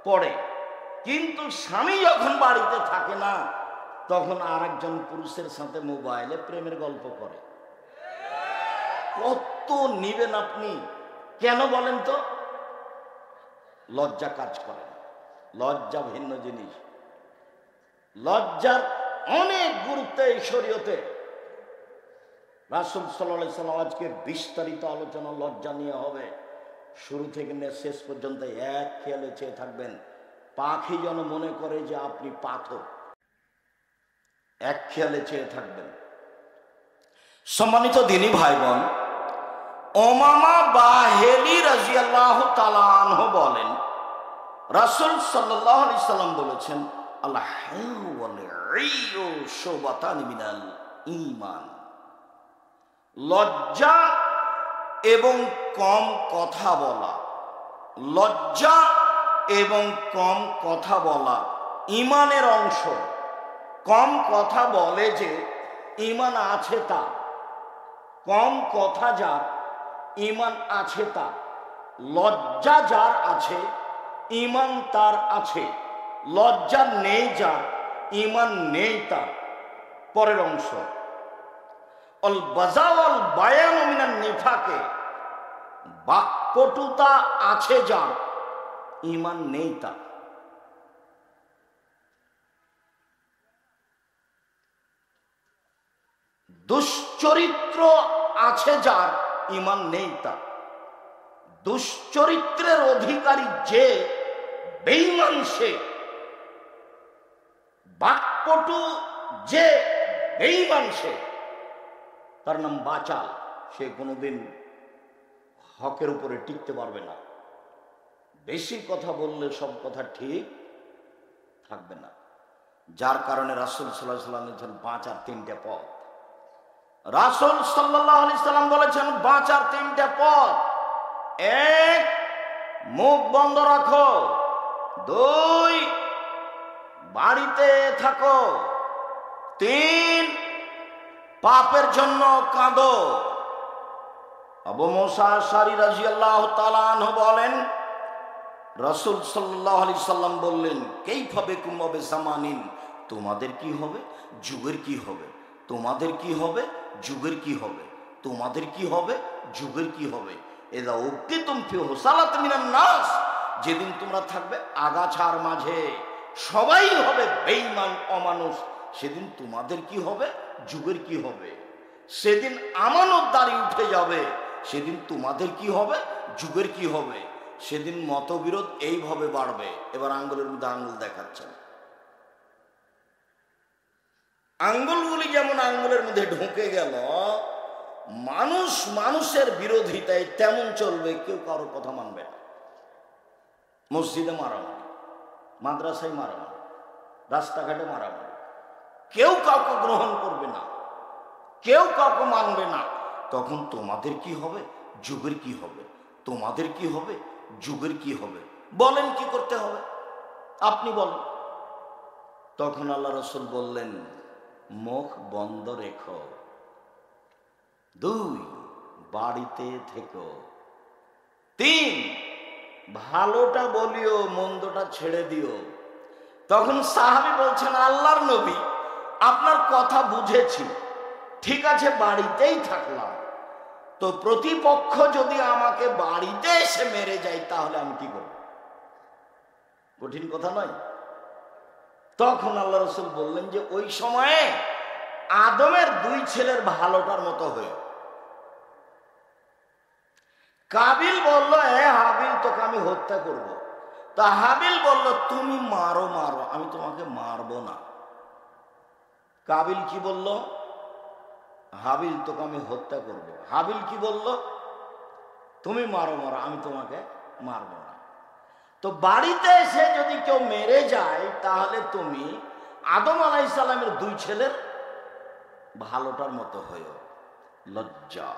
A: পড়ে। কিন্তু স্বামী যখন বাড়িতে থাকে না, তখন আরেকজন পুরুষের সাথে মোবাইলে প্রেমের গল্প করে। কত নিবেন আপনি? কেন বলেন তো? লজ্জা কাজ করে না। লজ্জা ভিন্ন জিনিস। লজ্জার অনেক গুরুত্ব এই শরীয়তে। রাসূল সাল্লাল্লাহু আলাইহি সাল্লাম আজকে বিস্তারিত আলোচনা লজ্জা নিয়ে হবে। শুরু থেকে নিয়ে শেষ পর্যন্ত এক খেয়ালে চেয়ে থাকবেন। পাখি যেন মনে করে যে আপনি পাথর, এক খেয়ালে চেয়ে থাকবেন। সম্মানিত দিনী ভাই বোন, উমামা বাহিলি রাদিয়াল্লাহু তাআলা আনহু বলেন, রাসূল সাল্লাল্লাহু আলাইহি সাল্লাম বলেছেন, আল হায়ু ওয়াল ঈয়ু শুবাতান মিনাল ঈমান। লজ্জা এবং কম কথা বলা, লজ্জা এবং কম কথা বলা ঈমানের অংশ। কম কথা বলে যে ঈমান আছে তার, কম কথা যার ঈমান আছে তার, লজ্জা যার আছে ঈমান তার আছে, লজ্জা নেই যার ঈমান নেই তার। পরের অংশ, অল বাজাওয়াল বায়ান মিনান নিফাকে, বাকপটুতা আছে যার ঈমান নেই তার। দুশ্চরিত্র আছে যার ঈমান নেই তার। দুশ্চরিত্রের অধিকারী যে বেঈমান সে, বাকপটু যে বেঈমান সে, তার নাম বাচাল। সে কোনোদিন হকের উপরে টিকতে পারবে না। বেশি কথা বললে সব কথা ঠিক থাকবে না। যার কারণে রাসূল সাল্লাল্লাহু আলাইহি ওয়াসাল্লাম বলেছেন বাঁচার তিনটা পথ। রাসূল সাল্লাল্লাহু আলাইহি ওয়াসাল্লাম বলেছেন বাঁচার তিনটা পথ। এক, মুখ বন্ধ রাখো। দুই, বাড়িতে থাকো। তিন, পাপের জন্য কাঁদো। আবু মুসা আশআরী রাদিয়াল্লাহু তাআলা আনহু বলেন, রাসূল সাল্লাল্লাহু আলাইহি সাল্লাম বললেন, কাইফা বিকুম ওয়া বিজামানিন, তোমাদের কি হবে, যুগের কি হবে, তোমাদের কি হবে, যুগের কি হবে, তোমাদের কি হবে, যুগের কি হবে। এদা উক্তিতুম ফি হুসালাত মিনান নাস, যেদিন তোমরা থাকবে আগাছার মাঝে, সবাই হবে বেঈমান অমানুষ, সেদিন তোমাদের কি হবে, যুগের কি হবে। সেদিন আমানতদারি উঠে যাবে, সেদিন তোমাদের কি হবে, যুগের কি হবে। সেদিন মতবিরোধ এইভাবে বাড়বে। এবার আঙ্গুলের মধ্যে আঙ্গুল দেখাচ্ছেন, আঙ্গুলগুলি যেমন আঙ্গুলের মধ্যে ঢুকে গেল, মানুষ মানুষের বিরোধিতায় তেমন চলবে, কেউ কারো কথা মানবে না। মসজিদে মারামারি, মাদ্রাসায় মারামারি, রাস্তাঘাটে মারামারি, কেউ কাউকে গ্রহণ করবে না, কেউ কাউকে মানবে না। তখন তোমাদের কি হবে, যুগের কি হবে, তোমাদের কি হবে, যুগের কি হবে। বলেন কি করতে হবে, আপনি বলেন। তখন আল্লাহ রাসূল বললেন, মুখ বন্ধ রেখো। দুই, বাড়িতে থেকো। তিন, ভালোটা বলিও, মন্দটা ছেড়ে দিও। তখন সাহাবী বলছেন, আল্লাহর নবী, আপনার কথা বুঝেছি, ঠিক আছে বাড়িতেই থাকলাম, তো প্রতিপক্ষ যদি আমাকে বাড়িতে এসে মেরে যায় তাহলে আমি কি করব? কঠিন কথা নয়। তখন আল্লাহ রাসূল বললেন যে ওই সময়ে আদমের দুই ছেলের ভালোটার মতো হয়ে। কাবিল বলল, হে হাবিল, তোকে আমি হত্যা করব। তা হাবিল বলল, তুমি মারো মারো, আমি তোমাকে মারবো না। কাবিল কি বলল? হাবিল, তোকে আমি হত্যা করব। হাবিল কি বলল? তুমি মারো মারো, আমি তোমাকে মারবো না। তো বাড়িতে এসে যদি কেউ মেরে যায় তাহলে তুমি আদম আলাইহিস সালামের দুই ছেলের ভালোটার মতো হয়েও। লজ্জা।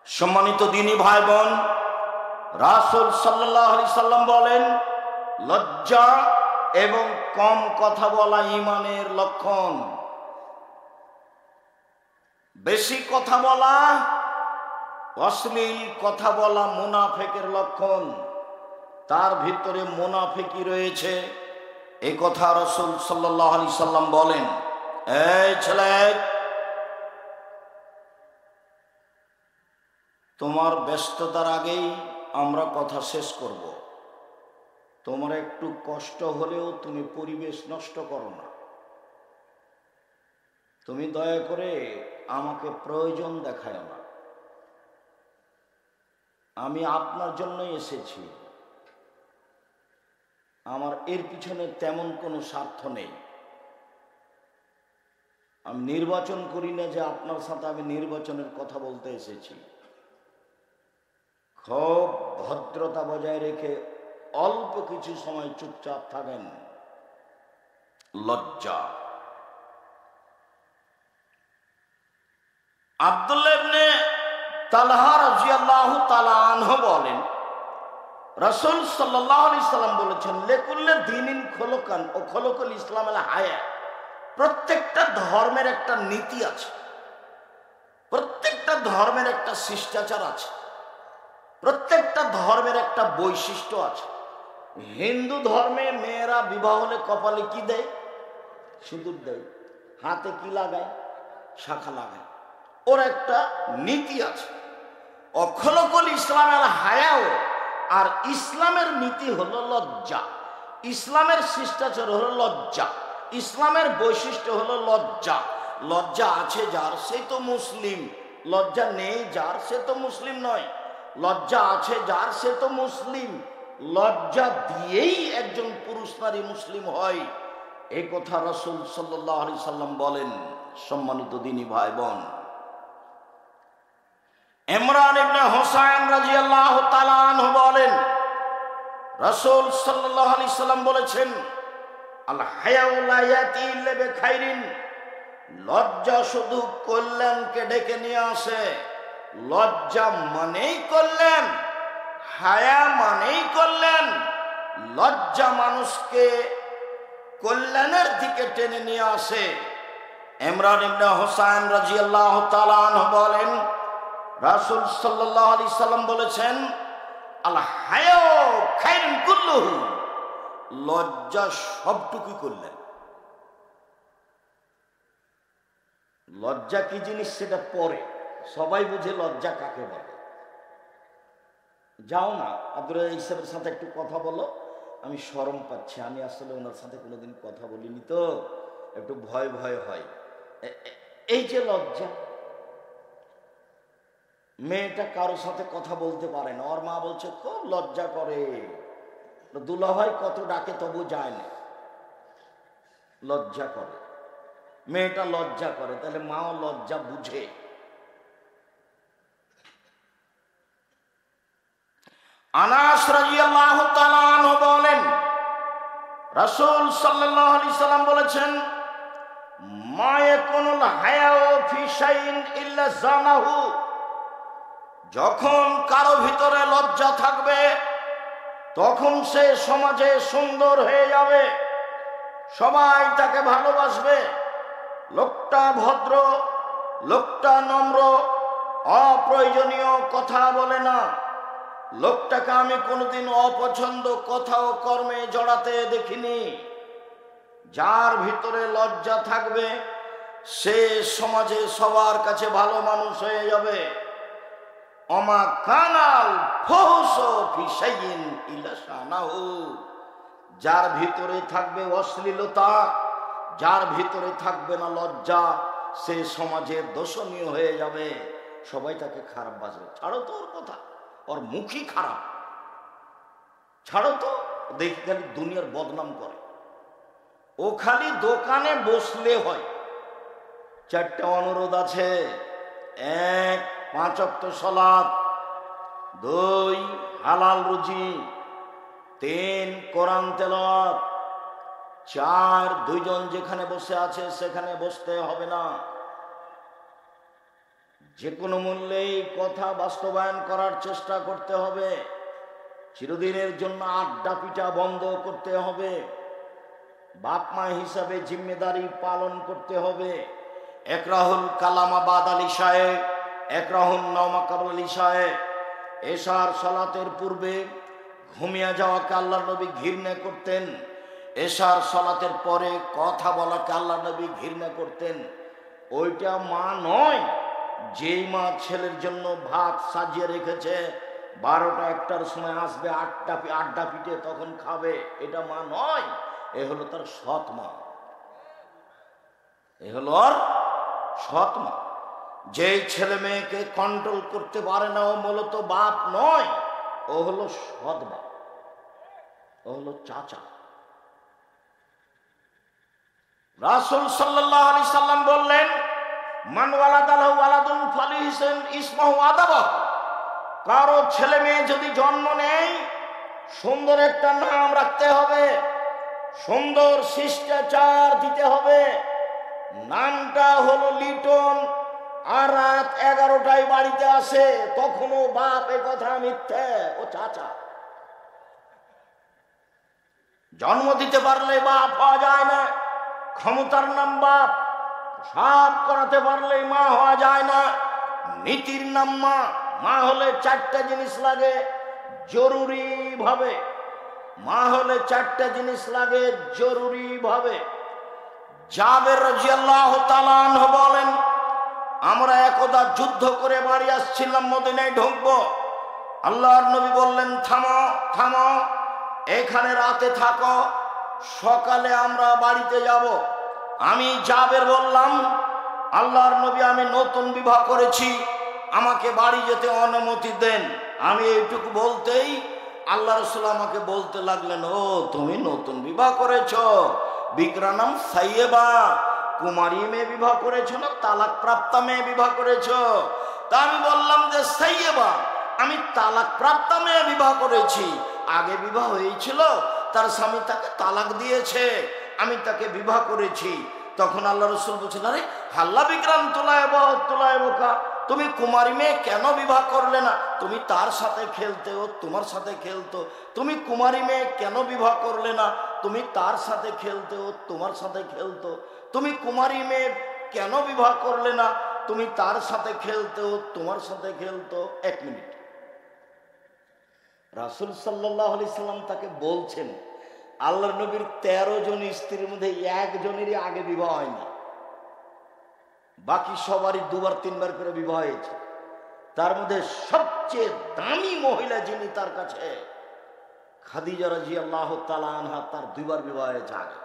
A: সম্মানিত দ্বীনী ভাই বোন, রাসূল সাল্লাল্লাহু আলাইহি সাল্লাম বলেন, লজ্জা এবং কম কথা বলা ঈমানের লক্ষণ। বেশি কথা বলা, অশ্লীল কথা বলা মুনাফিকের লক্ষণ। তার ভিতরে মুনাফিকি রয়েছে, এই কথা রাসূল সাল্লাল্লাহু আলাইহি সাল্লাম বলেন। এই ছেলে, তোমার ব্যস্ততার আগেই আমরা কথা শেষ করব। তোমার একটু কষ্ট হলেও তুমি পরিবেশ নষ্ট করো না। তুমি দয়া করে আমাকে প্রয়োজন দেখায় না। আমি আপনার জন্যই এসেছি, আমার এর পিছনে তেমন কোনো স্বার্থ নেই। আমি নির্বাচন করি না যে আপনার সাথে আমি নির্বাচনের কথা বলতে এসেছি। খুব ভদ্রতা বজায় রেখে অল্প কিছু সময় চুপচাপ থাকেন। লজ্জা। আব্দুল্লাহ ইবনে তালহা রাদিয়াল্লাহু তাআলা আনহু বলেন, রাসূল সাল্লাল্লাহু আলাইহি সাল্লাম বলেছেন, লিকুল্লি দীনিন খুলুকান ও খুলুকুল ইসলাম আল হায়া। প্রত্যেকটা ধর্মের একটা নীতি আছে, প্রত্যেকটা ধর্মের একটা শিষ্টাচার আছে, প্রত্যেকটা ধর্মের একটা বৈশিষ্ট্য আছে। হিন্দু ধর্মে মেয়েরা বিবাহ হলে কপালে কি দেয়? সিঁদুর দেয়। হাতে কি লাগায়? শাখা লাগায়। ওর একটা নীতি আছে। অখলকল ইসলামের হায়াও, আর ইসলামের নীতি হলো লজ্জা। ইসলামের শিষ্টাচার হলো লজ্জা। ইসলামের বৈশিষ্ট্য হলো লজ্জা। লজ্জা আছে যার সে তো মুসলিম, লজ্জা নেই যার সে তো মুসলিম নয়। লজ্জা আছে যার সে তো মুসলিম। লজ্জা দিয়েই একজন পুরুষ নারী মুসলিম হয়, এই কথা রাসূল সাল্লাল্লাহু আলাইহি সাল্লাম বলেন। সম্মানিত দিনী ভাই বোন, ইমরান ইবনে হুসাইন রাদিয়াল্লাহু তাআলা আনহু বলেন, রাসূল সাল্লাল্লাহু আলাইহি সাল্লাম বলেছেন, আল হায়াউ লা ইয়াতি ইল্লা বিখাইরিন, লজ্জা শুধু কল্যাণকে ডেকে নিয়ে আসে। লজ্জা মানেই কল্যাণ, হায়া মানেই কল্যাণ। লজ্জা মানুষকে কল্যাণের দিকে টেনে নিয়ে আসে। ইমরান ইবনে হুসাইন রাদিয়াল্লাহু তাআলা আনহু বলেন, রাসূল সাল্লাল্লাহু আলাইহি সাল্লাম বলেছেন, আল হায়াউ খায়রুন কুল্লুহু, লজ্জা সবটুকুই কল্যাণ। লজ্জা কি জিনিস সেটা পরে, সবাই বুঝে লজ্জা কাকে বলে। যাও না আব্দুর ইসলামের সাথে একটু কথা বলো, আমি শরম পাচ্ছি, আমি আসলে ওনার সাথে কোনোদিন কথা বলিনি তো একটু ভয় ভয় হয়। এই যে লজ্জা, মেয়েটা কারোর সাথে কথা বলতে পারে না, ওর মা বলছে খুব লজ্জা করে, দুলাভাই কত ডাকে তবু যায় না, লজ্জা করে। মেয়েটা লজ্জা করে, তাহলে মাও লজ্জা বুঝে। আনাস রাদিয়াল্লাহু তাআলা আনহু বলেন, রাসূল সাল্লাল্লাহু আলাইহি সাল্লাম বলেছেন, মা ইয়াকুনুল হায়াউ ফি শাইইন ইল্লা জানাহু, যখন কারো ভিতরে লজ্জা থাকবে তখন সে সমাজে সুন্দর হয়ে যাবে, সবাই তাকে ভালোবাসবে। লোকটা ভদ্র, লোকটা নম্র, অপ্রয়োজনীয় কথা বলে না। লোকটাকে আমি কোনোদিন অপছন্দ কথা ও কর্মে জড়াতে দেখিনি। যার ভিতরে লজ্জা থাকবে সে সমাজে সবার কাছে ভালো মানুষ হয়ে যাবে। অমা কানাল ফহসু ফি শাইইন ইল্লা শানাহু, যার ভিতরে থাকবে অশ্লীলতা, যার ভিতরে থাকবে না লজ্জা, সে সমাজে দোষণীয় হয়ে যাবে, সবাই তাকে খারাপ বাসবে। ছাড়ো তো ওর কথা, ওর মুখই খারাপ, ছাড়ো তো, দেখি খালি দুনিয়ার বদনাম করে। ও খালি দোকানে বসলে হয়। চারটা অনুরোধ আছে: 1, 5 ওয়াক্ত সালাত, 2, হালাল রুজি, 3, কোরআন তেলাওয়াত, 4, দুইজন যেখানে বসে আছে সেখানে বসতে হবে না। যে কোনো মূল্যেই কথা বাস্তবায়ন করার চেষ্টা করতে হবে। চিরদিনের জন্য আড্ডা পিটা বন্ধ করতে হবে। বাপ মা হিসাবে জিম্মেদারি পালন করতে হবে। একরাহুল কালামা বাদাল ইশায়ে, একরাহুল নওমা কাবল ইশায়ে। এশার সালাতের পূর্বে ঘুমিয়ে যাওয়াকে আল্লাহর নবী ঘৃণা করতেন। এশার সালাতের পরে কথা বলাকে আল্লাহর নবী ঘৃণা করতেন। ওইটা মা নয়, যেই মা ছেলের জন্য ভাত সাজিয়ে রেখেছে, 12টা 1টার সময় আসবে, আড্ডা পিটে তখন খাবে, এটা মা নয়। এ হলো তার সৎ মা, এ হলো আর সৎ মা। যেই ছেলে মেয়েকে কন্ট্রোল করতে পারে না, ও মূলত বাপ নয়, ও হলো সৎ বাপ, ও হলো চাচা। রাসূল সাল্লাল্লাহু আলাইহি সাল্লাম বললেন, মান ওয়ালাদাহু ওয়ালাদুন ফালিহিসান ইসমাহু আদাবাহু, কারো ছেলে মেয়ে যদি জন্ম নেয় সুন্দর একটা নাম রাখতে হবে, সুন্দর শিষ্টাচার দিতে হবে। নামটা হলো লিটন, আর রাত 11টায় বাড়িতে আসে, তখনও বাপ এ কথা মিথ্যে, ও চাচা। জন্ম দিতে পারলে বাপ হওয়া যায় না, ক্ষমতার নাম বাপ, সব করাতে পারলেই মা হওয়া যায় না। নীতির নাম মা। মা হলে চারটা জিনিস লাগে জরুরি ভাবে। মা হলে চারটা জিনিস লাগে জরুরি ভাবে। জাবের রাদিয়াল্লাহু তাআলা আনহু বলেন, আমরা একদা যুদ্ধ করে বাড়ি আসছিলাম, মদিনায় ঢুকবো। আল্লাহর নবী বললেন, থামো থামো, এখানে রাতে থাকো, সকালে আমরা বাড়িতে যাব। আমি জাবের বললাম, আল্লাহর নবী, আমি নতুন বিবাহ করেছি, আমাকে বাড়ি যেতে অনুমতি দেন। আমি এইটুকু বলতেই আল্লাহ রাসূল আমাকে বলতে লাগলেন, ও তুমি নতুন বিবাহ করেছো, বিক্রানাম সাইয়েবা, কুমারী মেয়ে বিবাহ করেছো না তালাক প্রাপ্তা মেয়ে বিবাহ করেছো? তা আমি বললাম যে সাইয়েবা, আমি তালাক প্রাপ্তা মেয়ে বিবাহ করেছি। আগে বিবাহ হয়েছিল, তার স্বামী তাকে তালাক দিয়েছে, আমি তাকে বিবাহ করেছি। তখন আল্লাহ রাসূল বলছেন, আরে হাল্লা বিক্রাম তোলায়বকা, তুমি কুমারী মেয়ে কেন বিবাহ করলে না? তুমি তার সাথে খেলতে, ও তোমার সাথে খেলতো। তুমি কুমারী মেয়ে কেন বিবাহ করলে না? তুমি তার সাথে খেলতে, ও তোমার সাথে খেলতো। তুমি কুমারী মেয়ে কেন বিবাহ করলে না? তুমি তার সাথে খেলতে, ও তোমার সাথে খেলতো। 1 মিনিট। রাসূল সাল্লাল্লাহু আলাইহি সাল্লাম তাকে বলছেন, আল্লাহর নবীর 13 জন স্ত্রীর মধ্যে একজনেরই আগে বিবাহ হয়নি, বাকি সবারই 2বার 3বার করে বিবাহ হয়েছে। তার মধ্যে সবচেয়ে দামি মহিলা যিনি তার কাছে, খাদিজা রাদিয়াল্লাহু তাআলা আনহা, তার 2বার বিবাহ হয়েছে আগে।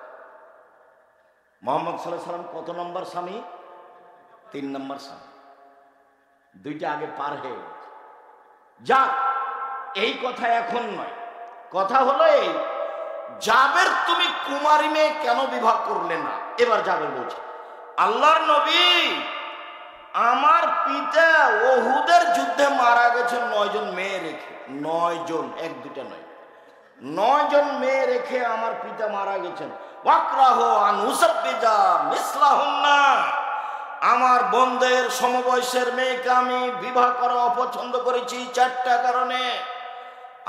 A: মুহাম্মদ সাল্লাল্লাহু আলাইহি সাল্লাম কত নম্বর স্বামী? 3 নম্বর স্বামী। 2টা আগে পার হয়ে গেছে। যাক, এই কথা এখন নয়, কথা হলো এই, জাবের তুমি কুমারী মেয়ে কেন বিবাহ করলে না? এবার জাবের বলছে, আল্লাহর নবী, আমার পিতা উহুদের যুদ্ধে মারা গেছে 9 জন মেয়ে রেখে। 9 জন, 1-2টা নয়, 9 জন মেয়ে রেখে আমার পিতা মারা গেছেন। ওয়াকরাহু আন উসাব্বিজা মিসলাহুন্না, আমার বোনদের সমবয়সের মেয়েকে আমি বিবাহ করা অপছন্দ করেছি 4টা কারণে।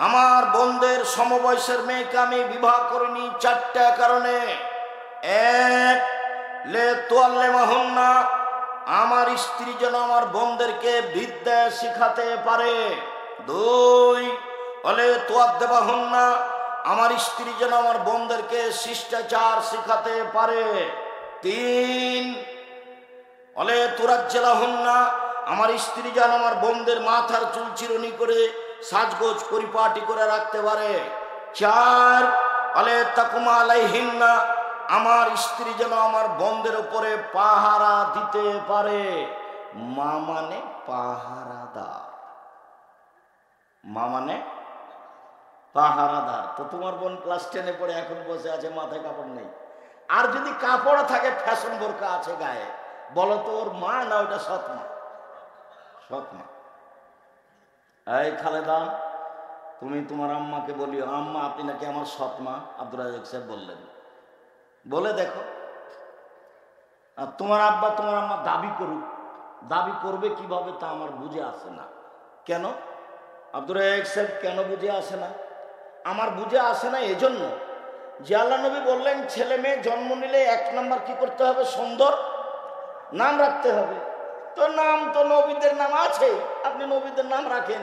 A: আমার বোনদের সমবয়সের মেয়েকে আমি বিবাহ করিনি 4টা কারণে। 1, লে তুআল্লিমাহুন্না, আমার স্ত্রী যেন আমার বোনদেরকে বিদ্যা শিখাতে পারে। 2, অলে তুআদ্দিবাহুন্না, আমার স্ত্রী যেন আমার বোনদেরকে শিষ্টাচার শিখাতে পারে। 3, অলে তুরাজ্জিলাহুন্না, আমার স্ত্রী যেন আমার বোনদের মাথার চুল চিরুনি করে সাজগোজ পরিপাটি করে রাখতে পারে। 4, অলে তাকুমা আলাইহিন্না, আমার স্ত্রী যেন আমার বোনদের উপরে পাহারা দিতে পারে। মা মানে পাহারাদার, মা মানে পাহারাদার। তো তোমার বোন ক্লাস 10-এ পড়ে এখন বসে আছে, মাথায় কাপড় নেই। আর যদি কাপড় থাকে, ফ্যাশন বোরকা আছে গায়ে, বলো তো ওর মা না ওটা সৎ মা? সৎ মা। এই খালেদা, তুমি তোমার আম্মাকে বলিও, আম্মা আপনি নাকি আমার সৎ মা। আব্দুর রাজ্জাক সাহেব বললেন, বলে দেখো। আর তোমার আব্বা তোমার আম্মা দাবি করুক, দাবি করবে কিভাবে তা আমার বুঝে আসে না। কেন আব্দুর রাজ্জাক সাহেব, কেন বুঝে আসে না? আমার বুঝে আসে না এজন্য যে আল্লাহ নবী বললেন, ছেলে মেয়ে জন্ম নিলে 1 নম্বর কি করতে হবে? সুন্দর নাম রাখতে হবে। তো নাম তো নবীদের নাম আছে, আপনি নবীদের নাম রাখেন,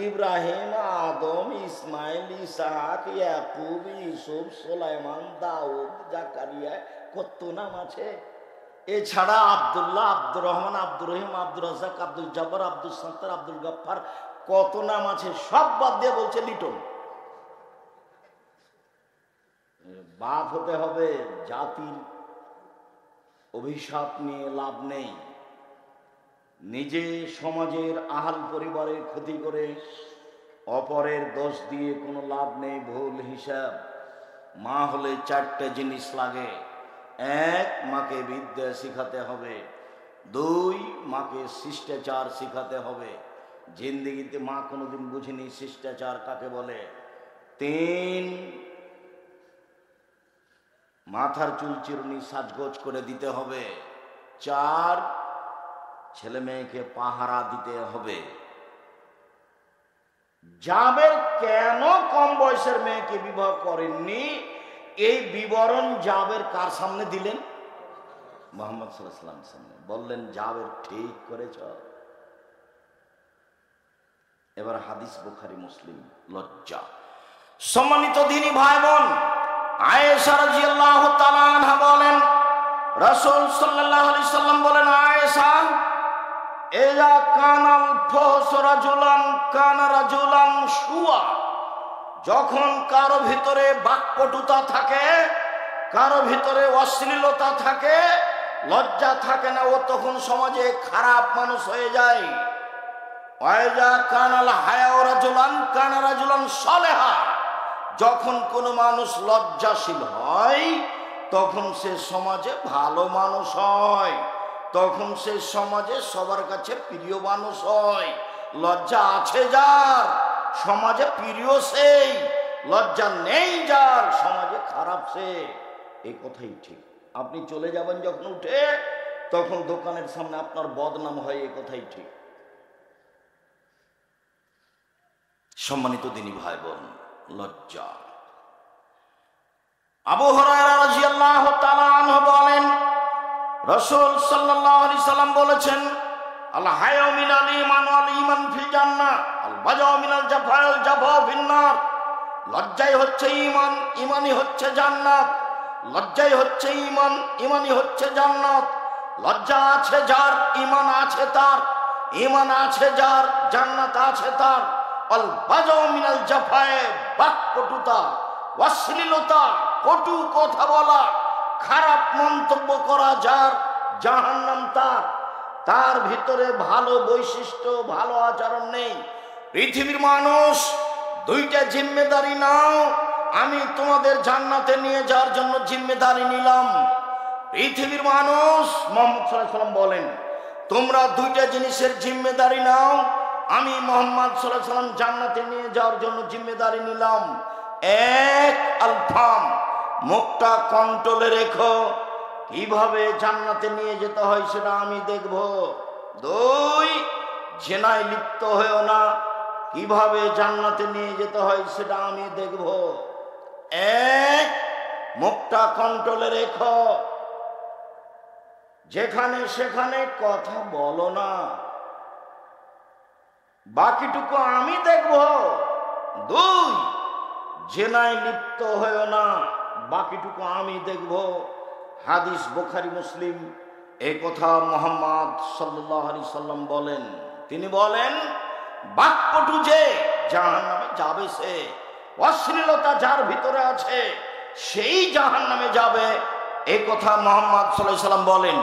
A: ইব্রাহিম, আদম, ইসমাইল, ইসহাক, ইয়াকুব, ইউসুফ, সুলাইমান, দাউদ, জাকারিয়া, কত নাম আছে। এছাড়া আব্দুল্লাহ, আব্দুর রহমান, আব্দুর রহিম, আব্দুর রাজ্জাক, আব্দুল জব্বার, আব্দুল সত্তার, আব্দুল গফফার, কত নাম আছে। সব বাদ দিয়ে বলছে লিটন। বাপ হতে হবে, জাতির অভিশাপ নিয়ে লাভ নেই। নিজে সমাজের আহাল পরিবারের ক্ষতি করে অপরের দোষ দিয়ে কোনো লাভ নেই, ভুল হিসাব। মা হলে 4টে জিনিস লাগে। 1, মাকে বিদ্যা শিখাতে হবে। 2, মাকে শিষ্টাচার শিখাতে হবে, জিন্দেগিতে মা কোনোদিন বুঝেনি শিষ্টাচার কাকে বলে। 3, মাথার চুল চিরুনি সাজগোজ করে দিতে হবে। 4, ছেলে মেয়েকে পাহারা দিতে হবে। জাবের কেন কম বয়সের মেয়েকে বিবাহ করেননি, এই বিবরণ জাবের কার সামনে দিলেন? মুহাম্মদ সাল্লাল্লাহু আলাইহি ওয়াসাল্লাম সামনে বললেন, জাবের ঠিক করেছ। এবার হাদিস বুখারী মুসলিম, লজ্জা। সম্মানিত দ্বীনি ভাই বোন, আয়েশা রাদিয়াল্লাহু তাআলা আনহা বলেন, রাসূল সাল্লাল্লাহু আলাইহি সাল্লাম বলেন, আয়েশা, এযা কানাল ফুহশু রাজুলান কানা রাজুলান শুয়া, যখন কারো ভিতরে বাকপটুতা থাকে, কারো ভিতরে অশ্লীলতা থাকে, লজ্জা থাকে না, ও তখন সমাজে খারাপ মানুষ হয়ে যায়। ওয়াইজা কানাল হায়াউ রাজুলান কানা রাজুলান সালেহা, যখন কোনো মানুষ লজ্জাশীল হয় তখন সে সমাজে ভালো মানুষ হয়, তখন সে সমাজে সবার কাছে প্রিয় মানুষ হয়। লজ্জা আছে যার, সমাজে প্রিয় সেই, লজ্জা নেই যার, সমাজে খারাপ সে। এই কথাই ঠিক। আপনি চলে যাবেন যখন উঠে, তখন দোকানের সামনে আপনার বদনাম হয়, এই কথাই ঠিক। সম্মানিত দ্বীনি ভাই বোন, লজ্জা। আবু হুরায়রা রাদিয়াল্লাহু তাআলা আনহু বলেন, রাসূল সাল্লাল্লাহু আলাইহি সাল্লাম বলেছেন, আল হায়াউ মিনাল ঈমান ওয়াল ঈমান ফিল জান্নাহ, আল বাজাউ মিনাল জাফা ওয়াল জাফা ফিন নার। লজ্জাই হচ্ছে ঈমান, ঈমানই হচ্ছে জান্নাত। লজ্জাই হচ্ছে ঈমান, ঈমানই হচ্ছে জান্নাত। লজ্জা আছে যার, ঈমান আছে তার, ঈমান আছে যার, জান্নাত আছে তার। আল বাজাউ মিনাল জাফায়ে, বাকপটুতা, অশ্লীলতা, কটু কথা বলা, খারাপ মন্তব্য করা যার, জাহান্নাম তার। তার ভিতরে ভালো বৈশিষ্ট্য, ভালো আচরণ নেই। পৃথিবীর মানুষ, দুইটা জিম্মেদারি নাও, আমি তোমাদের জান্নাতে নিয়ে যাওয়ার জন্য জিম্মেদারি নিলাম। পৃথিবীর মানুষ, মুহাম্মদ সাল্লাল্লাহু আলাইহি ওয়াসাল্লাম বলেন, তোমরা দুইটা জিনিসের জিম্মেদারি নাও, আমি মুহাম্মদ সাল্লাল্লাহু আলাইহি ওয়াসাল্লাম জান্নাতে নিয়ে যাওয়ার জন্য জিম্মেদারি নিলাম। এক, আলফাম, মুখটা কন্ট্রোলে রেখো, কিভাবে জান্নাতে নিয়ে যেতে হয় সেটা আমি দেখব। দুই, জেনায় লিপ্ত হয়েও না, কিভাবে জান্নাতে নিয়ে যেতে হয় সেটা আমি দেখব। এক, মুখটা কন্ট্রোলে রেখো, যেখানে সেখানে কথা বলো না, বাকিটুকু আমি দেখব। দুই, জেনায় লিপ্ত হয়েও না, বাকিটুকু আমি দেখব। হাদিস বুখারী মুসলিম। এই কথা মুহাম্মদ সাল্লাল্লাহু আলাইহি সাল্লাম বলেন। তিনি বলেন, বাকপটু যে জাহান্নামে যাবে সে, অশ্লীলতা যার ভিতরে আছে সেই জাহান্নামে যাবে। এই কথা মুহাম্মদ সাল্লাল্লাহু আলাইহি সাল্লাম বলেন।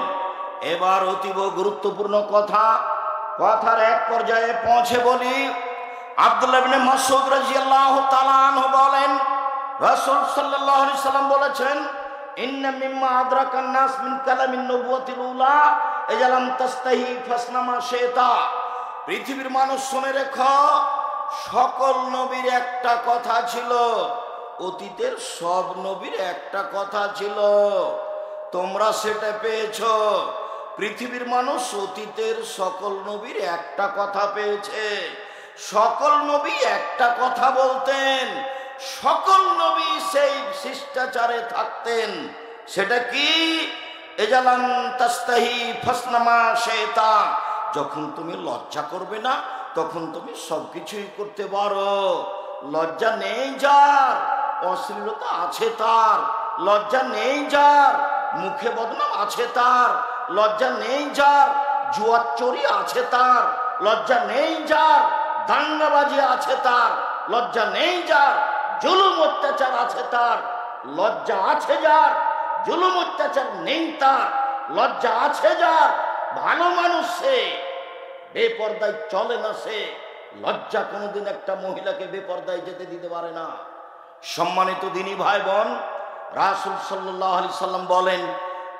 A: এবার অতীব গুরুত্বপূর্ণ কথা, কথার এক পর্যায়ে পৌঁছে বলি। আব্দুল্লাহ ইবনে মাসউদ রাদিয়াল্লাহু তাআলা আনহু বলেন, রাসূল সাল্লাল্লাহু আলাইহি সাল্লাম বলেছেন, ইন্না মিম্মা আদরাকান নাস মিন কালামিন নবুওয়াতিল উলা ইজালাম তাস্তাহি ফাসনামা শাইতা। পৃথিবীর মানুষ শুনে রেখো, সকল নবীর একটা কথা ছিল, অতীতের সব নবীর একটা কথা ছিল, তোমরা সেটা পেয়েছো। পৃথিবীর মানুষ অতীতের সকল নবীর একটা কথা পেয়েছে। সকল নবী একটা কথা বলতেন, সকল নবী সেই শিষ্টাচারে থাকতেন। সেটা কি? এজালান তাস্তাহি ফাসনামা শাইতা, যখন তুমি লজ্জা করবে না তখন তুমি সবকিছুই করতে পারো। লজ্জা নেই যার, অশ্লীলতা আছে তার। লজ্জা নেই যার, মুখে বদনাম আছে তার। লজ্জা নেই যার, জুয়াচুরি আছে তার। লজ্জা নেই যার, দাঙ্গাবাজি আছে তার। লজ্জা নেই যার, জুলুম অত্যাচার আছে তার। লজ্জা আছে যার, জুলুম অত্যাচার নেই তার। লজ্জা আছে যার, ভালো মানুষ সে, বেপরদায় চলে না সে। লজ্জা কোনোদিন একটা মহিলাকে বেপরদায় যেতে দিতে পারে না। সম্মানিত দ্বীনি ভাই বোন, রাসূল সাল্লাল্লাহু আলাইহি সাল্লাম বলেন,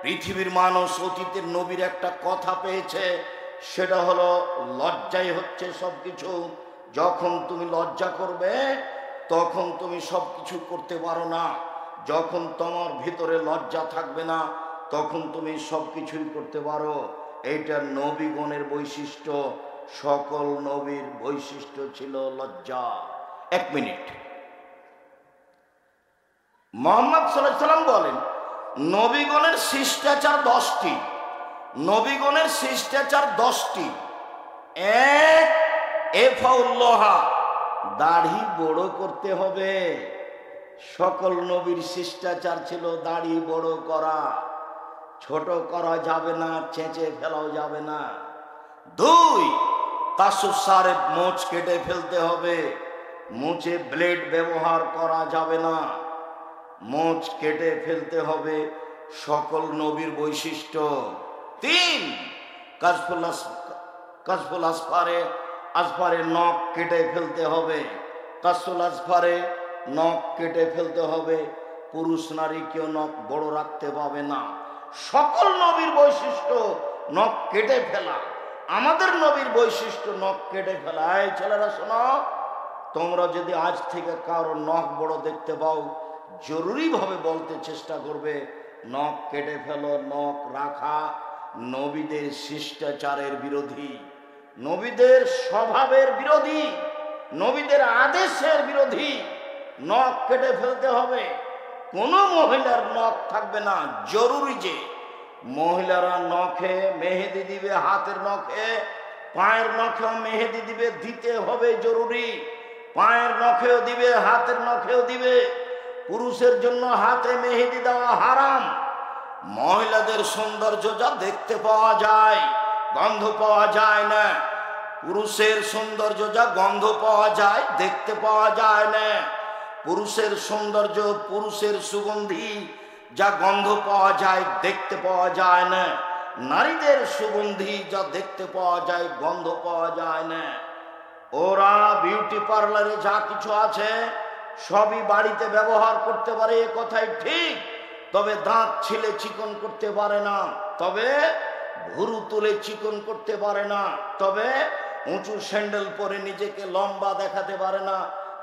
A: পৃথিবীর মানুষ অতীতের নবীর একটা কথা পেয়েছে, সেটা হলো লজ্জাই হচ্ছে সবকিছু। যখন তুমি লজ্জা করবে তখন তুমি সবকিছু করতে পারো না। যখন তোমার ভিতরে লজ্জা থাকবে না তখন তুমি সবকিছুই করতে পারো। এইটা নবীগণের বৈশিষ্ট্য। সকল নবীর বৈশিষ্ট্য ছিল লজ্জা। এক মিনিট। মুহাম্মদ সাল্লাল্লাহু আলাইহি সাল্লাম বলেন, নবীগণের শিষ্টাচার 10টি। নবীগণের শিষ্টাচার 10টি। এক, এফাউল্লাহা, দাড়ি বড় করতে হবে। সকল নবীর শিষ্টাচার ছিল দাড়ি বড় করা, ছোট করা যাবে না, চেঁচে ফেলাও যাবে না। 2, কাসুসারে, মোচ কেটে ফেলতে হবে, মোচে ব্লেড ব্যবহার করা যাবে না, মোচ কেটে ফেলতে হবে, সকল নবীর বৈশিষ্ট্য। 3, কাশফুল আসফারে নখ কেটে ফেলতে হবে, কাসুল আসফারে নখ কেটে ফেলতে হবে, পুরুষ নারী কেউ নখ বড় রাখতে পাবে না। সকল নবীর বৈশিষ্ট্য নখ কেটে ফেলা। আমাদের নবীর বৈশিষ্ট্য নখ কেটে ফেলা। এই ছেলেরা শোনো, তোমরা যদি আজ থেকে কারো নখ বড় দেখতে পাও, জরুরি ভাবে বলতে চেষ্টা করবে নখ কেটে ফেলো। নখ রাখা নবীদের শিষ্টাচারের বিরোধী, নবীদের স্বভাবের বিরোধী, নবীদের আদেশের বিরোধী। নখ কেটে ফেলতে হবে। কোনো মহিলার নখ থাকবে না। জরুরি যে মহিলারা নখে মেহেদি দিবে, হাতের নখে, পায়ের নখেও মেহেদি দিবে, দিতে হবে, জরুরি। পায়ের নখেও দিবে, হাতের নখেও দিবে। পুরুষের জন্য হাতে মেহেদি দেওয়া হারাম। মহিলাদের সৌন্দর্য যা দেখতে পাওয়া যায়, গন্ধ পাওয়া যায় না। পুরুষের সৌন্দর্য যা গন্ধ পাওয়া যায়, দেখতে পাওয়া যায় না। পুরুষের সৌন্দর্য, পুরুষের সুগন্ধি যা গন্ধ পাওয়া যায়, দেখতে পাওয়া যায় না। নারীদের সুগন্ধি যা দেখতে পাওয়া যায়, গন্ধ পাওয়া যায় না। ওরা বিউটি পার্লারে যা কিছু আছে সবই বাড়িতে ব্যবহার করতে পারে, এ কথাই ঠিক। তবে দাঁত ছিলে চিকন করতে পারে না, তবে ভুরু তুলে চিকন করতে পারে না, তবে উঁচু স্যান্ডেল পরে নিজেকে লম্বা দেখাতে পারে না।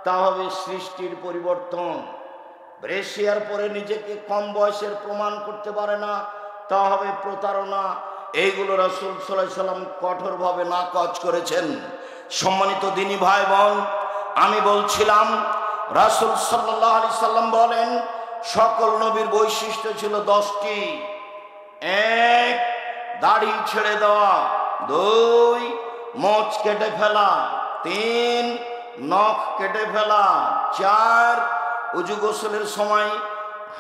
A: তা হবে সৃষ্টির পরিবর্তন। ব্রেসিয়ার পরে নিজেকে কম বয়সের প্রমাণ করতে পারে না, তা হবে প্রতারণা। এইগুলো রাসূল সাল্লাল্লাহু আলাইহি সাল্লাম কঠোরভাবে নাকচ করেছেন। সম্মানিত দিনী ভাই বোন, আমি বলছিলাম রাসূল সাল্লাল্লাহু আলাইহি সাল্লাম বলেন সকল নবীর বৈশিষ্ট্য ছিল 10টি। 1, দাড়ি ছেড়ে দেওয়া। 2, মোচ কেটে ফেলা। 3, নখ কেটে ফেলা। 4, উজু গোসলের সময়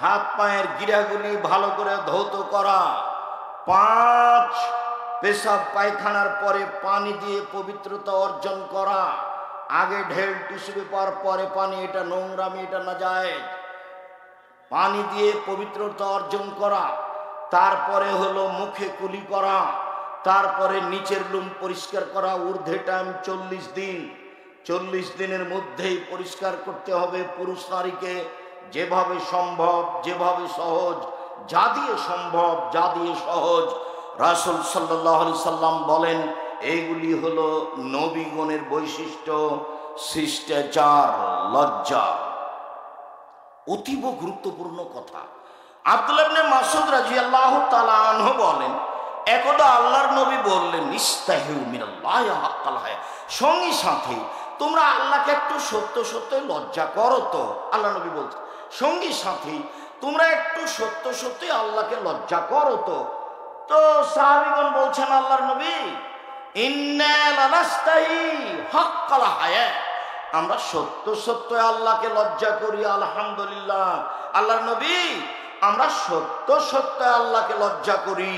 A: হাত পায়ের গিরাগুলি ভালো করে ধৌত করা। 5, পেশাব পায়খানার পরে পানি দিয়ে পবিত্রতা অর্জন করা। আগে ঢেল টিস্যু পেপার, পরে পানি, এটা নোংরামি, এটা নাজায়েজ। পানি দিয়ে পবিত্রতা অর্জন করা। তারপরে হলো মুখে কুলি করা। তারপরে নিচের লুম পরিষ্কার করা। ঊর্ধ্বে টাইম 40 দিন। 40 দিনের মধ্যেই পরিষ্কার করতে হবে পুরুষ নারীকে, যেভাবে সম্ভব, যেভাবে সহজ, যা দিয়ে সম্ভব, যা দিয়ে সহজ। রাসূল সাল্লাল্লাহু আলাইহি সাল্লাম বলেন এইগুলি হলো নবীগণের বৈশিষ্ট্য, শিষ্টাচার, লজ্জা। অতীব গুরুত্বপূর্ণ কথা। আব্দুল্লাহ ইবনে মাসউদ রাদিয়াল্লাহু তাআলা আনহু বলেন একদা আল্লাহর নবী বললেন ইস্তাহিউ মিনাল্লাহি হাক্কাল হায়া, সঙ্গী সাথে তোমরা আল্লাহকে একটু সত্য সত্যই লজ্জা করো তো। আল্লাহ নবী বলছেন সঙ্গী সাথী তোমরা একটু সত্য সত্যই আল্লাহকে লজ্জা করো তো। তো সাহাবীগণ বলছেন আল্লাহর নবী ইন্না লানাস্তাহি হাক্কাল হায়া, আমরা সত্য সত্য আল্লাহকে লজ্জা করি। আলহামদুলিল্লাহ। আল্লাহর নবী আমরা সত্য সত্য আল্লাহকে লজ্জা করি।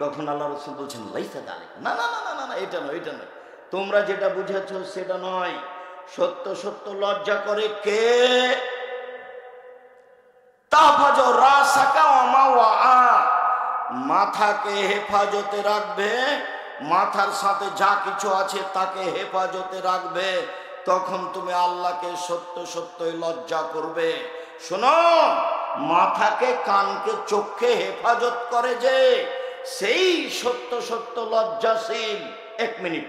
A: তখন আল্লাহ রাসূল বলছেন লাইসা যালিক, না না না না না, এটা নয়, এটা নয়, তোমরা যেটা বুঝেছো সেটা নয়। সত্য সত্য লজ্জা করে কে? তাহফাজ রাসাকা ওয়া মাওয়া, মাথাকে হেফাজতে রাখবে, মাথার সাথে যা কিছু আছে তাকে হেফাজতে রাখবে, তখন তুমি আল্লাহকে সত্য সত্যই লজ্জা করবে। শোনো, মাথাকে, কানকে, চোখকে হেফাজত করে যে, সেই সত্য সত্য লজ্জাশীল। 1 মিনিট।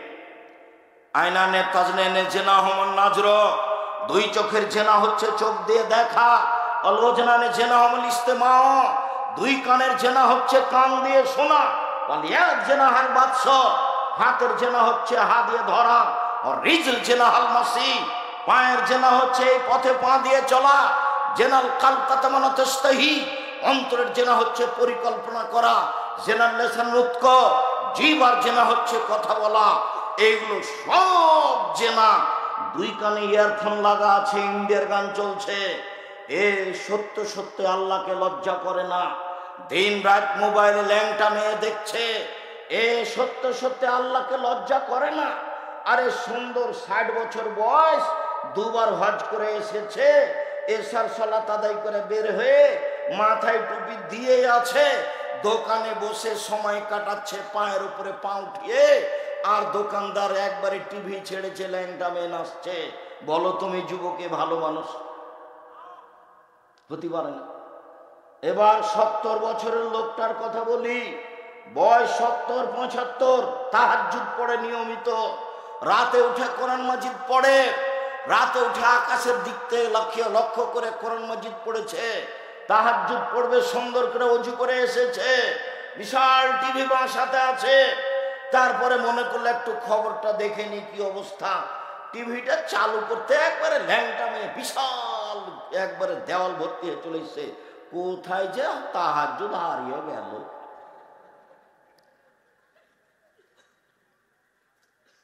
A: আইনানে তাজনেনে জেনা হমন নাজর, 2 চোখের জেনা হচ্ছে চোখ দিয়ে দেখা। অলওজনানে জেনা হমল ইস্তেমা, 2 কানের জেনা হচ্ছে কান দিয়ে শোনা। ওয়ালিয়াদ জেনা হাল বাদশ, হাতের জেনা হচ্ছে হাত দিয়ে ধরা। আর রিজল জেনা হাল মাসি, পায়ের জেনা হচ্ছে এই পথে পা দিয়ে চলা। জেনাল কালব তাতামানা তাস্তাহি, অন্তরের জেনা হচ্ছে পরিকল্পনা করা, জেনার লেসান উৎক, জিভ আর জেনা হচ্ছে কথা বলা। এইগুলো সব জেনা। দুই কানে ইয়ারফোন লাগা আছে, ইন্ডিয়ার গান চলছে, এ সত্য সত্য আল্লাহকে লজ্জা করে না। দিন রাত মোবাইলে ল্যাংটা মেয়ে দেখছে, এ সত্য সত্য আল্লাহকে লজ্জা করে না। আরে সুন্দর 60 বছর বয়স, দুবার হজ করে এসেছে, এশার সালাত আদায় করে বের হয়ে মাথায় টুপি দিয়ে আছে, দোকানে বসে সময় কাটাচ্ছে পায়ের উপরে পা উঠিয়ে, আর দোকানদার একবারে টিভি ছেড়েছে, ল্যাংটা মেয়ে নাচছে। বলো তুমি যুবকে ভালো মানুষ হতে পারে না। এবার 70 বছরের লোকটার কথা বলি, বয়স 70-75, তাহাজ্জুদ পড়ে নিয়মিত, রাতে উঠে কোরআন মাজিদ পড়ে, রাতে উঠে আকাশের দিক থেকে লক্ষ্য করে কোরআন মাজিদ পড়েছে, তাহাজ্জুদ পড়বে, সুন্দর করে ওযু করে এসেছে, বিশাল টিভি বাসাতে আছে। তারপরে মনে করলে একটু খবরটা দেখে নি কি অবস্থা, টিভিটা চালু করতে একবারে ল্যাংটা মেয়ে বিশাল একবারে দেওয়াল ভর্তি হয়ে চলেছে। কোথায় যে তাহাজ্জুদ হারিয়ে গেল।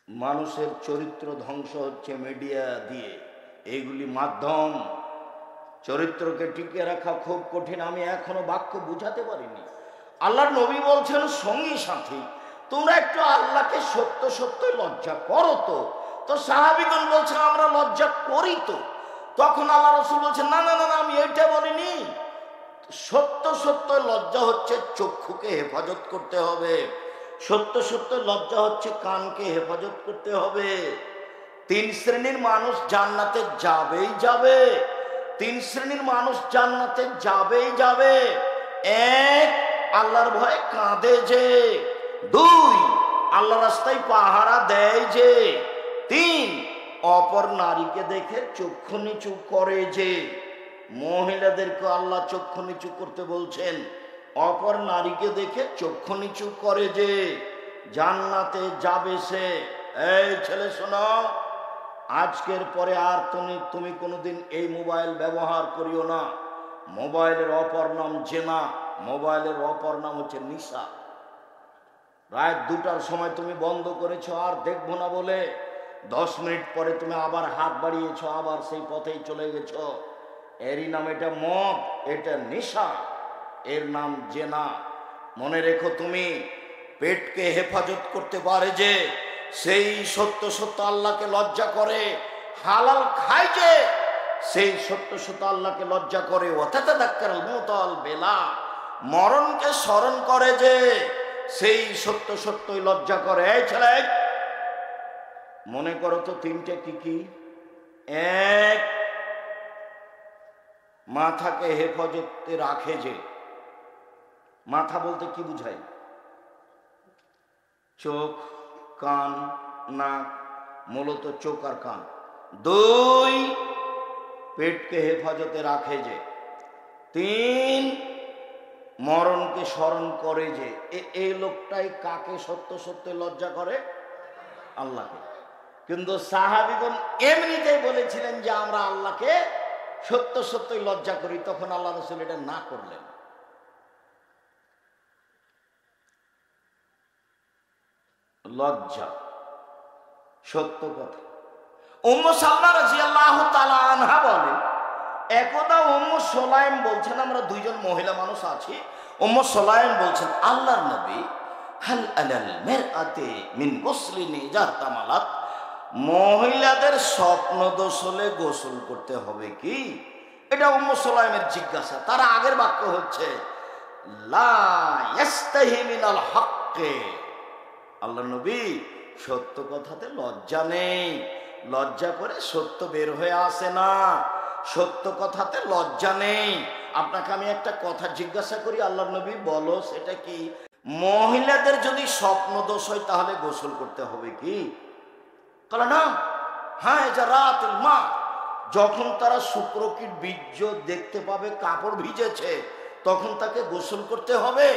A: মানুষের চরিত্র ধ্বংস হচ্ছে মিডিয়া দিয়ে, এইগুলি মাধ্যম। চরিত্রকে টিকিয়ে রাখা খুব কঠিন, আমি এখনো বাক্য বুঝাতে পারিনি। আল্লাহর নবী বলছেন, সঙ্গী সাথী তোমরা একটু আল্লাহকে সত্য সত্য লজ্জা করো তো। তো সাহাবীগণ বলছেন আমরা লজ্জা করি তো। তখন আল্লাহ রাসূল বলছেন, না না না, আমি এইটা বলিনি। সত্য সত্য লজ্জা হচ্ছে চক্ষুকে হেফাজত করতে হবে, সত্য সত্য লজ্জা হচ্ছে কানকে হেফাজত করতে হবে। 3 শ্রেণীর মানুষ জান্নাতে যাবেই যাবে, 3 শ্রেণীর মানুষ জান্নাতে যাবেই যাবে। 1, আল্লাহর ভয়ে কাঁদে যে। 2, আল্লাহ রাস্তায় পাহারা দেয় যে। 3, অপর নারীকে দেখে চক্ষু নিচু করে যে। মহিলাদেরকে আল্লাহ চক্ষু নিচু করতে বলছেন, অপর নারীকে দেখে চক্ষু নিচু করে যে, জান্নাতে যাবে সে। এই ছেলে শোনো, আজকের পরে আর তুমি কোনোদিন এই মোবাইল ব্যবহার করিও না। মোবাইলের অপর নাম জেনা, মোবাইলের অপর নাম হচ্ছে নিশা। রাত 2টার সময় তুমি বন্ধ করেছো আর দেখবো না বলে 10 মিনিট পরে তুমি আবার হাত বাড়িয়েছো, আবার সেই পথেই চলে গেছো। এরই নাম এটা মদ, এটা নেশা, এর নাম জেনা। মনে রেখো, তুমি পেটকে হেফাজত করতে পারে যে, সেই সত্য সত্য আল্লাহকে লজ্জা করে, হালাল খায় যে, সেই সত্য সত্য আল্লাহকে লজ্জা করে, ওয়াতাতাযাক্কারুল মাউতাল বেলা, মরণকে স্মরণ করে যে, সেই সত্য সত্যই লজ্জা করে। এই ছেলে মনে করো তো 3টে কি কি? 1, মাথাকে হেফাজতে রাখে যে। মাথা বলতে কি বুঝায়? চোখ, কান, নাক, মূলত চোখ আর কান। 2, পেটকে হেফাজতে রাখে যে। 3, মরণকে স্মরণ করে যে। এই লোকটাই কাকে সত্য সত্য লজ্জা করে? আল্লাহকে। কিন্তু সাহাবীগণ এমনিতেই বলেছিলেন যে আমরা আল্লাহকে সত্য সত্যই লজ্জা করি, তখন আল্লাহ রাসূল এটা না করলেন। লজ্জা সত্য কথা। উম্মু সালমা রাদিয়াল্লাহু তাআলা আনহা বলেন, একদা উম্মু সুলাইম বলছেন, আমরা 2জন মহিলা মানুষ আছি, উম্মু সুলাইম বলছেন, আল্লাহর নবী, হাল আলাল মারআতি মিন গুসলিন ইযা তামালাত, মহিলাদের স্বপ্ন দোষ হলে গোসল করতে হবে কি? এটা উম্মু সুলাইমের জিজ্ঞাসা। তার আগের বাক্য হচ্ছে লা ইয়াস্তাহি মিনাল হক্কে, আল্লাহর নবী সত্য কথাতে লজ্জা নেই, লজ্জা করে সত্য বের হয়ে আসে না, সত্য কথাতে লজ্জা নেই। আপনাকে আমি একটা কথা জিজ্ঞাসা করি, আল্লাহর নবী বলো সেটা কি? মহিলাদের যদি স্বপ্ন দোষ হয় তাহলে গোসল করতে হবে কি? বলে না, হ্যাঁ, যা রাতুল মা, যখন তারা শুক্রকীট বীর্য দেখতে পাবে কাপড় ভিজেছে, তখন তাকে গোসল করতে হবে।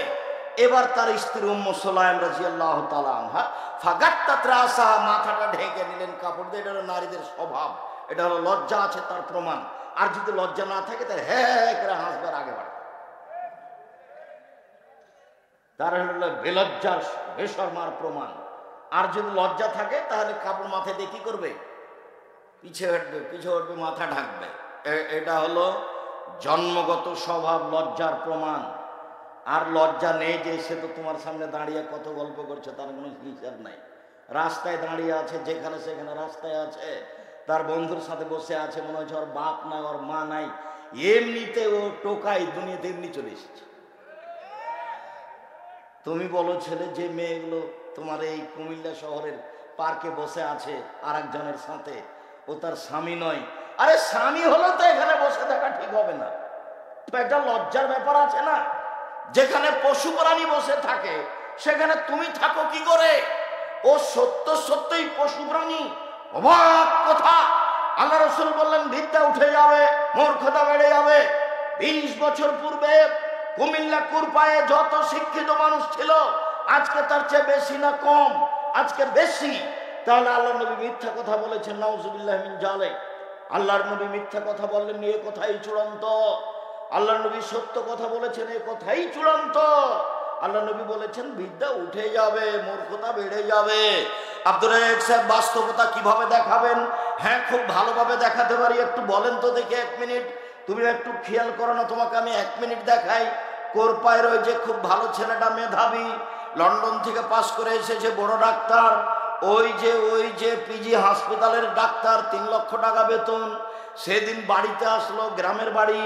A: এবার তার স্ত্রী উম্মু সুলাইম রাদিয়াল্লাহু তাআলা আনহা ফাগাত্তাত রাসাহা, মাথাটা ঢেকে নিলেন কাপড় দিয়ে। এটা হলো নারীদের স্বভাব, এটা হলো লজ্জা আছে তার প্রমাণ। আর যদি লজ্জা না থাকে তাহলে হ্যাঁ করে হাসবার আগে বাড়বে। তার হলো বেলজ্জার বেশরমার প্রমাণ। আর যদি লজ্জা থাকে তাহলে কাপড় মাথায় দিয়ে কি করবে? পিছে হটবে, মাথা ঢাকবে। এটা হলো জন্মগত স্বভাব, লজ্জার প্রমাণ। আর লজ্জা নেই যে সে তো তোমার সামনে দাঁড়িয়ে কত গল্প করছে, তার কোনো হিসাব নাই। রাস্তায় দাঁড়িয়ে আছে, যেখানে সেখানে রাস্তায় আছে, তার বন্ধুর সাথে বসে আছে, মনে হচ্ছে ওর বাপ নাই, ওর মা নাই, এমনিতে ও টোকাই দুনিয়াতে এমনি চলে এসেছে। তুমি বলো ছেলে, যে মেয়েগুলো তোমার এই কুমিল্লা শহরের পার্কে বসে আছে আর একজনের সাথে, ও তার স্বামী নয়। আরে স্বামী হলেও তো এখানে বসে থাকা ঠিক হবে না। তো একটা লজ্জার ব্যাপার আছে না? যেখানে পশু প্রাণী বসে থাকে সেখানে তুমি থাকো কি করে? ও সত্যই পশু প্রাণী। অবাক কথা, আল্লাহ রাসূল বললেন বিদ্যা উঠে যাবে, মূর্খতা বেড়ে যাবে। 20 বছর পূর্বে কুমিল্লা কুরপায়ে যত শিক্ষিত মানুষ ছিল, আজকে তার চেয়ে বেশি না কম? আজকে বেশি। তাহলে আল্লাহ নবী মিথ্যা কথা বলেছেন, নাউজুবিল্লাহ মিন যালিক। আল্লাহর নবী মিথ্যা কথা বললেন, এ কথাই চূড়ান্ত। আল্লাহ নবী সত্য কথা বলেছেন, এ কথাই চূড়ান্ত। আল্লাহ নবী বলেছেন বিদ্যা উঠে যাবে, মূর্খতা বেড়ে যাবে। আব্দুর রাজ্জাক সাহেব বাস্তবতা কিভাবে দেখাবেন? হ্যাঁ, খুব ভালোভাবে দেখাতে পারি। একটু বলেন তো দেখি, 1 মিনিট। তুমি একটু খেয়াল করো না, তোমাকে আমি 1 মিনিট দেখাই। কোরপায়ের ওই যে খুব ভালো ছেলেটা, মেধাবী, লন্ডন থেকে পাশ করে এসেছে, বড় ডাক্তার, ওই যে পিজি হাসপাতালের ডাক্তার, 3 লক্ষ টাকা বেতন। সেদিন বাড়িতে আসলো, গ্রামের বাড়ি।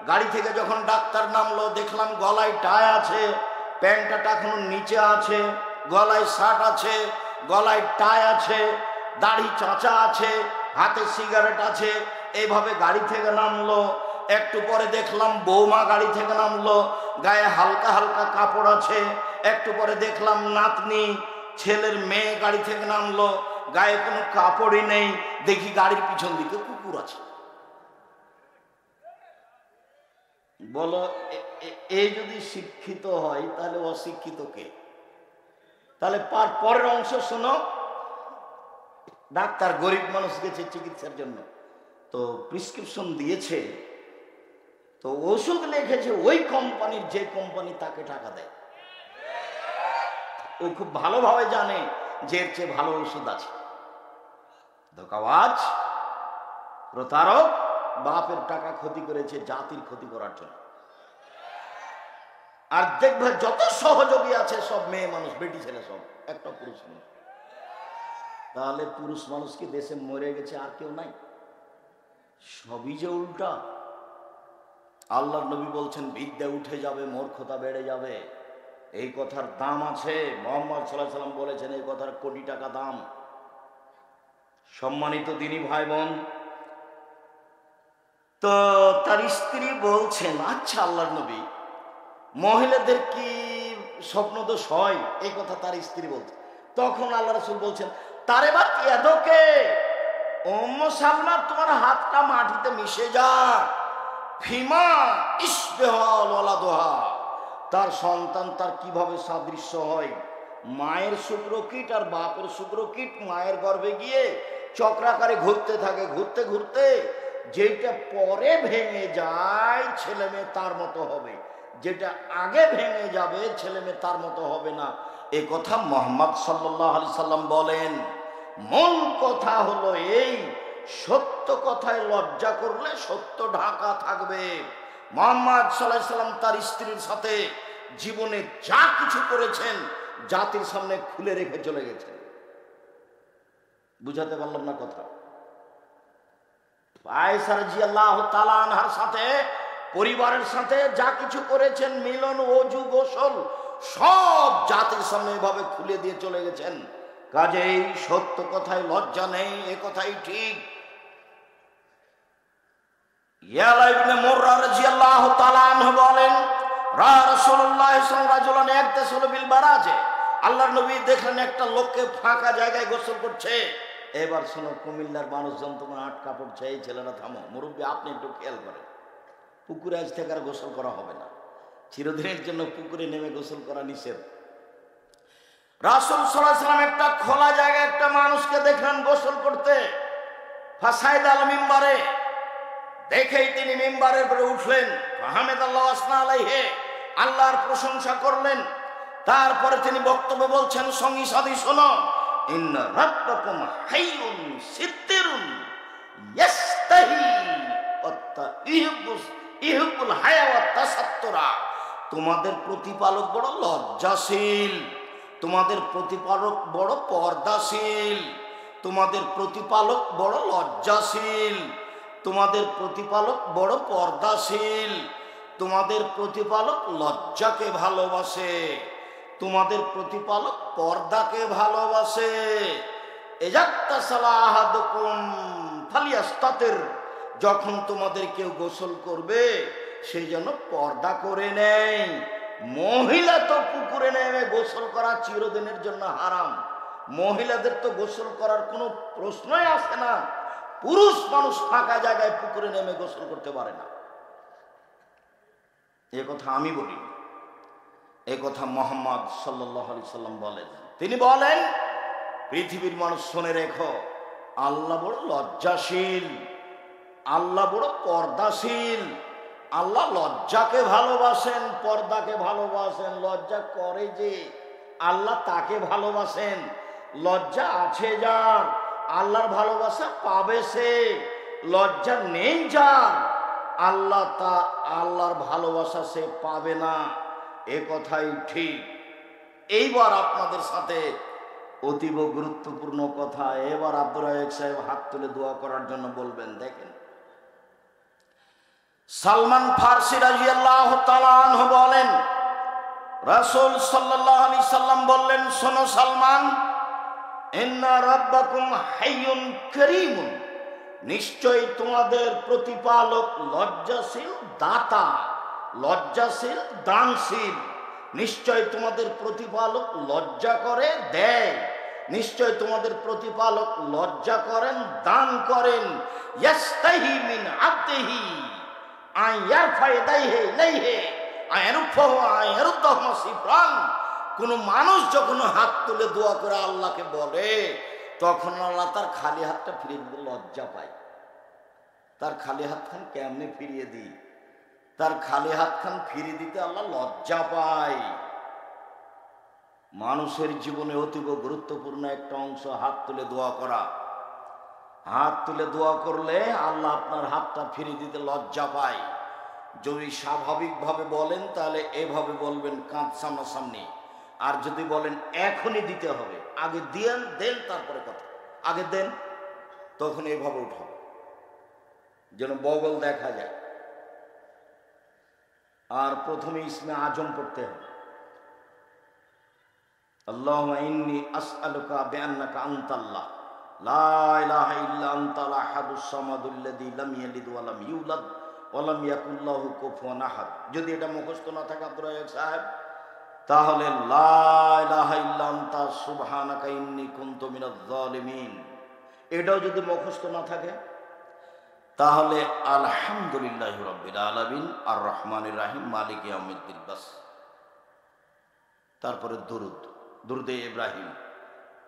A: গাড়ি থেকে যখন ডাক্তার নামলো, দেখলাম গলায় টাই আছে, প্যান্টটা এখনো নিচে আছে, গলায় শার্ট আছে, গলায় টাই আছে, দাড়ি চাঁচা আছে, হাতে সিগারেট আছে। এইভাবে গাড়ি থেকে নামলো। একটু পরে দেখলাম বৌমা গাড়ি থেকে নামলো, গায়ে হালকা হালকা কাপড় আছে। একটু পরে দেখলাম নাতনি, ছেলের মেয়ে গাড়ি থেকে নামলো, গায়ে কোনো কাপড়ই নেই। দেখি গাড়ির পিছন দিকে কুকুর আছে। বলো, এই যদি শিক্ষিত হয় তাহলে অশিক্ষিত কে? তাহলে পরের অংশ শোনো। ডাক্তার গরিব মানুষ গেছে চিকিৎসার জন্য, তো প্রেসক্রিপশন দিয়েছে, তো ওষুধ লিখেছে ওই কোম্পানির, যে কোম্পানি তাকে টাকা দেয়। ও খুব ভালোভাবে জানে যে এর চেয়ে ভালো ওষুধ আছে। ধোঁকাবাজ, প্রতারক, বাপের টাকা ক্ষতি করেছে জাতির ক্ষতি করার জন্য। আর দেখবে যত সহযোগী আছে সব মেয়ে মানুষ, বেটি ছেলে, সব একটা পুরুষ মানুষ। তাহলে পুরুষ মানুষ কি দেশে মরে গেছে আর কেউ নাই? সবই যে উল্টা। আল্লাহর নবী বলছেন বিদ্যা উঠে যাবে, মূর্খতা বেড়ে যাবে। এই কথার দাম আছে। মুহাম্মদ সাল্লাল্লাহু আলাইহি ওয়াসাল্লাম বলেছেন এই কথার কোটি টাকা দাম। সম্মানিত দিনী ভাই বোন, তো তার স্ত্রী বলছেন, আচ্ছা আল্লাহর নবী, মহিলাদের কি স্বপ্নদোষ হয়? এই কথা তার স্ত্রী বলছে। তখন আল্লাহ রাসূল বলছেন, তারে বা ইয়াদকে, উম্মু সালমা, তোমার হাতটা মাটিতে মিশে যা। ফিমা ইসবিহাল ওয়ালাদুহা, তার সন্তান তার কিভাবে সাদৃশ্য হয়। মায়ের শুক্রকীট আর বাপের শুক্রকীট মায়ের গর্ভে গিয়ে চক্রাকারে ঘুরতে থাকে। ঘুরতে ঘুরতে যেটা পরে ভেঙে যায় ছেলে মেয়ে তার মতো হবে, যেটা আগে ভেঙে যাবে ছেলে মেয়ে তার মতো হবে না। এ কথা মুহাম্মদ সাল্লাল্লাহু আলাইহি সাল্লাম বলেন। মূল কথা হলো এই, সত্য কথায় লজ্জা করলে সত্য ঢাকা থাকবে। মুহাম্মদ সাল্লাল্লাহু আলাইহি সাল্লাম তার স্ত্রীর সাথে জীবনে যা কিছু করেছেন জাতির সামনে খুলে রেখে চলে গেছেন। বুঝাতে পারলাম না কথা? আয়েশা রাদিয়াল্লাহু তাআলা আনহার সাথে, পরিবারের সাথে যা কিছু করেছেন, মিলন, ওযু, গোসল, সব জাতির সামনে এভাবে খুলে দিয়ে চলে গেছেন। কাজেই সত্য কথায় লজ্জা নেই, এ কথাই ঠিক। ইয়ালা ইবনে মুররা রাদিয়াল্লাহু তাআলা আনহু বলেন, রাসূলুল্লাহ সাল্লাল্লাহু আলাইহি ওয়াসাল্লাম বিল বারাজে, আল্লাহর নবী দেখলেন একটা লোককে ফাঁকা জায়গায় গোসল করছে। এবার শোনো, কুমিল্লার মানুষজন তোমার আটকা পড়ছে, এই ছেলেরা থামো, মুরব্বী আপনি একটু খেয়াল করেন, পুকুরে আজ থেকে আর গোসল করা হবে না। চিরদিনের জন্য পুকুরে নেমে গোসল করা নিষেধ। রাসূল সাল্লাল্লাহু আলাইহি ওয়াসাল্লাম একটা খোলা জায়গায় একটা মানুষকে দেখলেন গোসল করতে। ফাসাইদ আল মিম্বারে, দেখেই তিনি মিম্বারের উপরে উঠলেন। হামিদাল্লাহু ওয়া আসনা আলাইহি, আল্লাহর প্রশংসা করলেন। তারপরে তিনি বক্তব্য বলছেন, সঙ্গী সাথী শোনো, ইন্না রাব্বাকুম হাইয়ুন সিত্তিরুন ইয়াস্তাহি ইহুবুল হায়া ওয়াত তাসাত্তুরা। তোমাদের প্রতিপালক বড় লজ্জাশীল, তোমাদের প্রতিপালক বড় পর্দাশীল, তোমাদের প্রতিপালক বড় লজ্জাশীল, তোমাদের প্রতিপালক বড় পর্দাশীল, তোমাদের প্রতিপালক লজ্জাকে ভালোবাসে, তোমাদের প্রতিপালক পর্দাকে ভালোবাসে। যখন তোমাদের কেউ গোসল করবে সেই জন্য পর্দা করে নেয়। মহিলা তো পুকুরে নেমে গোসল করা চিরদিনের জন্য হারাম। মহিলাদের তো গোসল করার কোনো প্রশ্নই আসে না। পুরুষ মানুষ ফাঁকা জায়গায় পুকুরে নেমে গোসল করতে পারে না। এ কথা আমি বলি, এ কথা মুহাম্মদ সাল্লাল্লাহু আলাইহি সাল্লাম বলেন। তিনি বলেন, পৃথিবীর মানুষ শুনে রেখো, আল্লাহ বড় লজ্জাশীল, আল্লাহ বড় পর্দাশীল। আল্লাহ লজ্জাকে ভালোবাসেন, পর্দাকে ভালোবাসেন। লজ্জা করে যে আল্লাহ তাকে ভালোবাসেন। লজ্জা আছে যার, আল্লাহর ভালোবাসা পাবে সে। লজ্জা নেই যার, আল্লাহর ভালোবাসা সে পাবে না। এ কথাই ঠিক। এইবার আপনাদের সাথে অতীব গুরুত্বপূর্ণ কথা। এবার আব্দুর রাজ্জাক সাহেব হাত তুলে দোয়া করার জন্য বলবেন। দেখেন, সালমান ফারসি রাদিয়াল্লাহু তাআলা আনহু বলেন, রাসূল সাল্লাল্লাহু আলাইহি সাল্লাম বললেন, শোনো সালমান, ইন্না রাব্বাকুম হাইয়ুন কারীমুন, নিশ্চয়ই তোমাদের প্রতিপালক লজ্জাশীল দাতা, লজ্জাশীল দানশীল। নিশ্চয় তোমাদের প্রতিপালক লজ্জা করে দেয়, নিশ্চয় তোমাদের প্রতিপালক লজ্জা করেন, দান করেন। ইয়াস্তাহি মিন আবদিহি আন ইয়ারফা ইয়াদাইহি ইলাইহি আন ইয়ারফাহু আন ইয়ারুদ্দাহু সিফরান। কোন মানুষ যখন হাত তুলে দোয়া করে আল্লাহকে বলে, তখন আল্লাহ তার খালি হাতটা ফিরিয়ে দিতে লজ্জা পায়। তার খালি হাতখান কেমনে ফিরিয়ে দিই? তার খালি হাতখান ফিরিয়ে দিতে আল্লাহ লজ্জা পায়। মানুষের জীবনে অতীব গুরুত্বপূর্ণ একটা অংশ হাত তুলে দোয়া করা। হাত তুলে দোয়া করলে আল্লাহ আপনার হাতটা ফিরিয়ে দিতে লজ্জা পায়। যদি স্বাভাবিকভাবে বলেন তাহলে এভাবে বলবেন, কাঁধ সামনাসামনি। আর যদি বলেন এখনই দিতে হবে, আগে দেন তারপরে কথা, আগে দেন, তখন এইভাবে উঠাবে যেন বগল দেখা যায়। আর প্রথমে ইসমে আজম পড়তে হবে, আল্লাহুম্মা ইন্নী আসআলুকা বিআন্নাকা আনতাল্লাহ লা ইলাহা ইল্লা আনতাল আহাদুস সামাদুল্লাযী লাম ইয়ালিদ ওয়া লাম ইউলাদ ওয়া লাম ইয়াকুল লাহু কুফুয়ান আহাদ। যদি এটা মুখস্থ না থাকে আব্দুর রাজ্জাক সাহেব, তাহলে লা ইলাহা ইল্লা আনতা সুবহানাকা ইন্নী কুনতু মিনাজ জালিমিন, এটাও যদি মুখস্থ না থাকে, তাহলে আলহামদুলিল্লাহি রাব্বিল আলামিন আর রহমানির রহিম মালিক ইয়াউমিদ্দিন, বাস। তারপরে দুরুদে ইব্রাহিম,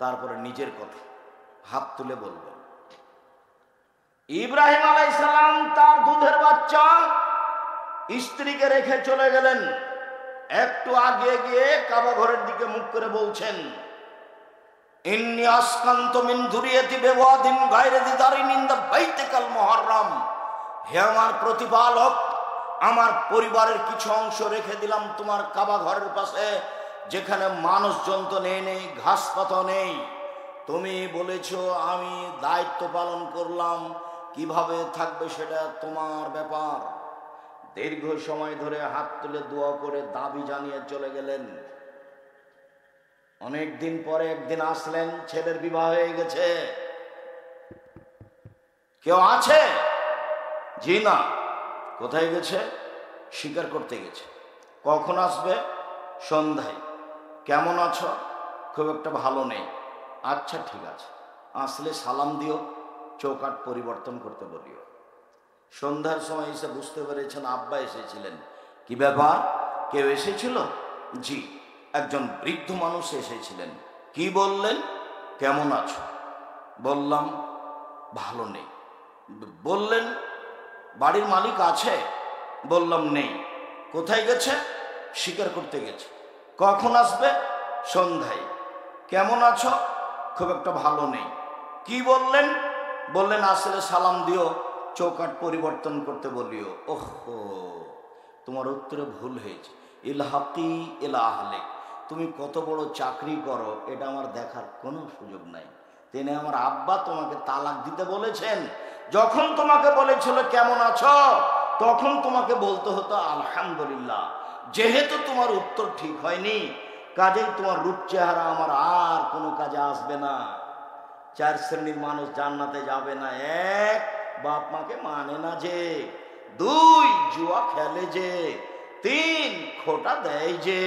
A: তারপরে নিজের কথা হাত তুলে বলবেন। ইব্রাহিম আলাইহিস সালাম তার দুধের বাচ্চা স্ত্রীকে রেখে চলে গেলেন। একটু আগে গিয়ে কাবা ঘরের দিকে মুখ করে বলছেন, ইন্নী আসকান্তু মিন যুরিয়াতি বিওয়াদিন গায়রি যি যারিন ইনদা বাইতিকাল মুহাররাম। হে আমার প্রতিপালক, আমার পরিবারের কিছু অংশ রেখে দিলাম তোমার কাবা ঘরের পাশে, যেখানে মানুষজন তো নেই, ঘাস পাতা নেই। তুমি বলেছো, আমি দায়িত্ব পালন করলাম, কিভাবে থাকবে সেটা তোমার ব্যাপার। দীর্ঘ সময় ধরে হাত তুলে দোয়া করে দাবি জানিয়ে চলে গেলেন। অনেক দিন পরে একদিন আসলেন, ছেলের বিবাহ হয়ে গেছে। কেউ আছে? জি না। কোথায় গেছে? শিকার করতে গেছে। কখন আসবে? সন্ধ্যায়। কেমন আছো? খুব একটা ভালো নেই। আচ্ছা ঠিক আছে, আসলে সালাম দিও, চৌকাঠ পরিবর্তন করতে বলিও। সন্ধ্যার সময় এসে বুঝতে পেরেছেন আব্বা এসেছিলেন। কি ব্যাপার, কেউ এসেছিল? জি, একজন বৃদ্ধ মানুষ এসেছিলেন। কি বললেন? কেমন আছো? বললাম ভালো নেই। বললেন বাড়ির মালিক আছে? বললাম নেই। কোথায় গেছে? শিকার করতে গেছে। কখন আসবে? সন্ধ্যায়। কেমন আছো? খুব একটা ভালো নেই। কি বললেন? বললেন আসলে সালাম দিও, চৌকাঠ পরিবর্তন করতে বলিও। ওহো, তোমার উত্তরে ভুল হয়েছে। ইলহাকি ইলা আহলিক, তুমি কত বড় চাকরি করো এটা আমার দেখার কোনো সুযোগ নাই। তিনি আমার আব্বা তোমাকে তালাক দিতে বলেছেন। যখন তোমাকে বলেছিল কেমন আছো, তখন তোমাকে বলতে হতো আলহামদুলিল্লাহ। যেহেতু তোমার উত্তর ঠিক হয়নি, কাজেই তোমার রূপ চেহারা আমার আর কোনো কাজে আসবে না। 4 শ্রেণীর মানুষ জান্নাতে যাবে না। 1, বাপ মাকে মানে না যে। 2, জুয়া খেলে যে। 3, খোটা দেয় যে।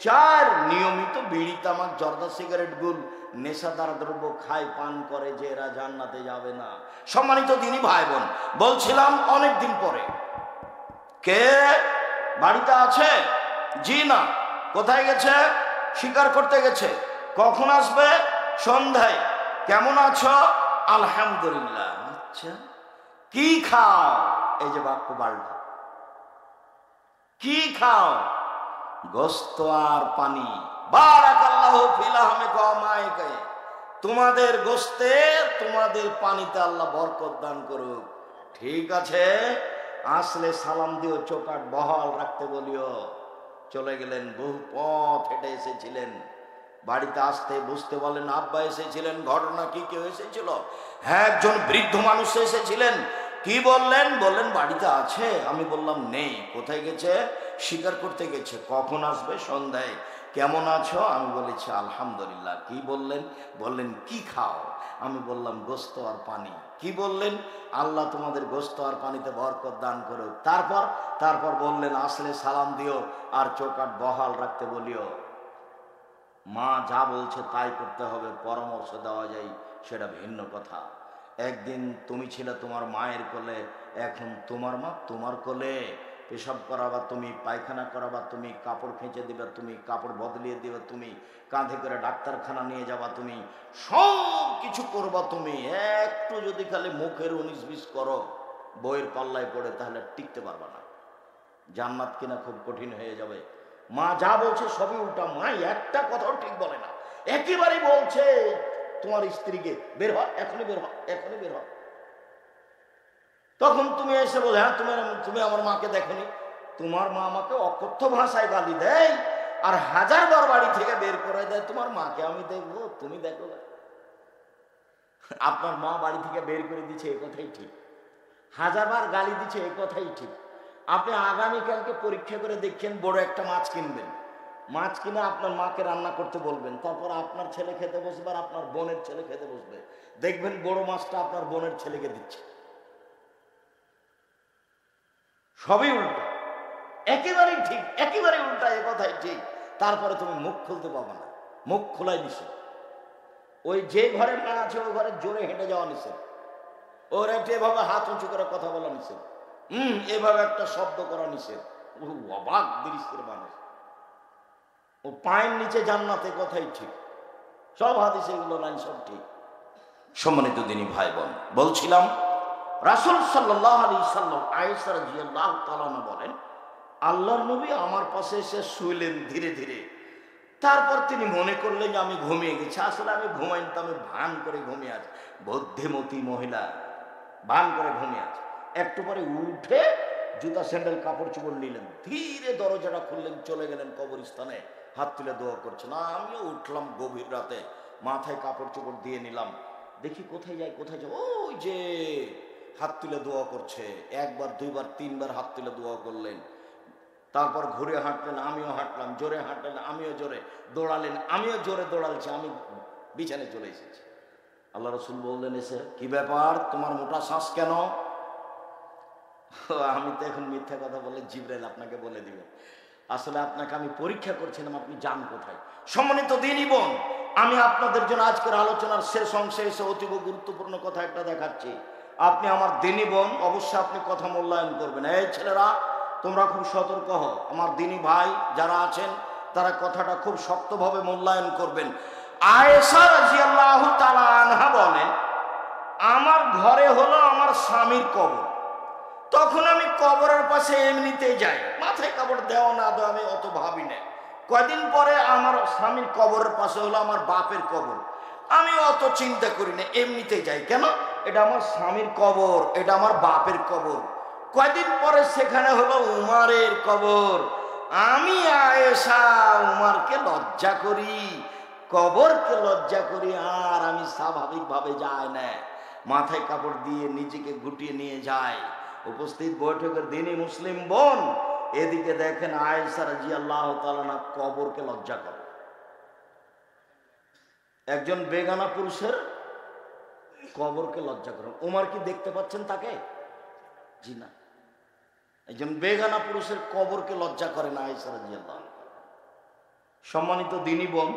A: 4, নিয়মিত বিড়ি তামাক জর্দা সিগারেট গুল নেশাদার দ্রব্য খায় পান করে যে, এরা জান্নাতে যাবে না। সম্মানিত দিনী ভাই বোন, বলছিলাম অনেক দিন পরে। কে বাড়িতে আছে? জি না। কোথায় গেছে? শিকার করতে গেছে। কখন আসবে? সন্ধ্যায়। কেমন আছো? আলহামদুলিল্লাহ। আচ্ছা, কি খাও? এই যে বাক্য বাড়ল। কি খাও? গোস্ত আর পানি। বারাকাল্লাহু ফিল আহমে কওমাইকে, তোমাদের গোস্তে তোমাদের পানিতে আল্লাহ বরকত দান করুক। ঠিক আছে, আসলে সালাম দিও, চৌকাঠ বহাল রাখতে বলিও। চলে গেলেন। বহু পথ হেঁটে এসেছিলেন। বাড়িতে আসতে বুঝতে বলেন আব্বা এসেছিলেন। ঘটনা কি কেউ এসেছিল? হ্যাঁ, একজন বৃদ্ধ মানুষ এসেছিলেন। কি বললেন? বললেন বাড়িতে আছে। আমি বললাম নেই। কোথায় গেছে? শিকার করতে গেছে। কখন আসবে? সন্ধ্যায়। কেমন আছো? আমি বলেছি আলহামদুলিল্লাহ। কি বললেন? বললেন কি খাও? আমি বললাম গোস্ত আর পানি। কি বললেন? আল্লাহ তোমাদের গোস্ত আর পানিতে বরকত দান করুক। তারপর বললেন আসলে সালাম দিও আর চৌকাঠ বহাল রাখতে বলিও। মা যা বলছে তাই করতে হবে, পরামর্শ দেওয়া যায় সেটা ভিন্ন কথা। একদিন তুমি ছিলে তোমার মায়ের কোলে, এখন তোমার মা তোমার কোলে। পেশাব করাবা তুমি, পায়খানা করাবা তুমি, কাপড় খেঁচে দিবে তুমি, কাপড় বদলিয়ে দিবে তুমি, কাঁধে করে ডাক্তারখানা নিয়ে যাবা তুমি, সব কিছু করবা তুমি। একটু যদি খালি মুখের 19-20 করো, বইয়ের পাল্লায় পড়ে, তাহলে টিকতে পারবা না। জান্নাত কিনা খুব কঠিন হয়ে যাবে। মা যা বলছে সবই উল্টা। মা একটা কথাও ঠিক বলে না, একেবারে বলছে তোমার স্ত্রীকে বের হ, এখনই বের হ, এখনই বের হ। তখন তুমি এসে বলে হ্যাঁ তুমি আমার মাকে দেখোনি? তোমার মা আমাকে অকথ্য ভাষায় গালি দেয় আর 1000 বার বাড়ি থেকে বের করে দেয়। তোমার মাকে আমি দেখবো, তুমি দেখো না। আপনার মা বাড়ি থেকে বের করে দিচ্ছে, এ কথাই ঠিক। 1000 বার গালি দিচ্ছে, এ কথাই ঠিক। আপনি আগামীকালকে পরীক্ষা করে দেখছেন, বড় একটা মাছ কিনবেন। মাছ কিনে আপনার মাকে রান্না করতে বলবেন। তারপর আপনার ছেলে খেতে বসবে আর আপনার বোনের ছেলে খেতে বসবে। দেখবেন বড় মাছটা আপনার বোনের ছেলেকে দিচ্ছে। সবই উল্টা, একেবারেই ঠিক, একেবারে উল্টা, এ কথাই ঠিক। তারপরে তুমি মুখ খুলতে পারবে না। মুখ খোলাই নিষেধ। ওই যে ঘরে মা আছে ওই ঘরে জোরে হেঁটে যাওয়া নিষেধ। ওর একটু এভাবে হাত উঁচু করে কথা বলা নিষেধ। এভাবে একটা শব্দ করা নিষেধ। অবাক দৃশ্যের মানুষ। ও পায়ের নিচে জান্নাতে, কথাই ঠিক। সব হাদিসে এগুলো নাই, সব ঠিক। সম্মানিত দিনী ভাই বোন, বলছিলাম রাসূল সাল্লাল্লাহু আলাইহি সাল্লাম আয়েশা রাদিয়াল্লাহু তাআলা বলেন আল্লাহর নবী আমার পাশে এসে শুইলেন ধীরে ধীরে। তারপর তিনি মনে করলেন যে আমি ঘুমিয়ে গেছি। আসলে আমি ঘুমাইনি, তো আমি ভান করে ঘুমিয়ে আছি। বুদ্ধিমতী মহিলা ভান করে ঘুমিয়ে আছে। একটু পরে উঠে জুতা স্যান্ডেল কাপড় চোপড় নিলেন, ধীরে দরজাটা খুললেন, চলে গেলেন কবরস্থানে, হাত তুলে দোয়া করছেন। আমিও উঠলাম গভীর রাতে, মাথায় কাপড় চোপড় দিয়ে নিলাম। দেখি কোথায় যায়, কোথায় যায়, ওই যে হাত তুলে দোয়া করছে। 1 বার 2 বার 3 বার হাত তুলে দোয়া করলেন। তারপর ঘুরে হাঁটলেন, আমিও হাঁটলাম, জোরে হাঁটলেন, আমিও জোরে দৌড়ালেন, আমিও জোরে দৌড়ালছি। আমি বিছানে চলে এসেছি। আল্লাহ রাসূল বললেন এসে, কি ব্যাপার, তোমার মোটা শ্বাস কেন? আমি তো এখন মিথ্যা কথা বলে জিবরাইল আপনাকে বলে দিবে। আসলে আপনাকে আমি পরীক্ষা করছিলাম, আপনি যান কোথায়। সম্মানিত দিনী বোন, আমি আপনাদের জন্য আজকের আলোচনার শেষ অংশে এসে অতীব গুরুত্বপূর্ণ কথা একটা দেখাচ্ছি। আপনি আমার দিনী বোন, অবশ্যই আপনি কথা মূল্যায়ন করবেন। এই ছেলেরা, তোমরা খুব সতর্ক হও। আমার দিনী ভাই যারা আছেন তারা কথাটা খুব শক্তভাবে মূল্যায়ন করবেন। আয়েশা রাদিয়াল্লাহু তাআলা আনহা বলেন, আমার ঘরে হলো আমার স্বামীর কবর। তখন আমি কবরের পাশে এমনিতেই যাই, মাথায় কাপড় দেওয়া না দেওয়া আমি অত ভাবি না। কয়দিন পরে আমার স্বামীর কবরের পাশে হলো আমার বাপের কবর। আমি অত চিন্তা করি না, এমনিতেই যাই। কেন? এটা আমার স্বামীর কবর, এটা আমার বাপের কবর। কয়দিন পরে সেখানে হলো উমারের কবর। আমি আয়েশা উমারকে লজ্জা করি, কবরকে লজ্জা করি, আর আমি স্বাভাবিকভাবে যাই না, মাথায় কাপড় দিয়ে নিজেকে গুটিয়ে নিয়ে যায়। উপস্থিত বৈঠকের দিনই মুসলিম বোন, এদিকে দেখেন আয়েশা রাদিয়াল্লাহু তাআলা আনহা কবরকে লজ্জা করে। একজন বেগানা পুরুষের কবরকে লজ্জা করে। উমার কি দেখতে পাচ্ছেন তাকে? জি না। একজন বেগানা পুরুষের কবরকে লজ্জা করে না আয়েশা রাদিয়াল্লাহু আনহা। সম্মানিত দিনী বোন,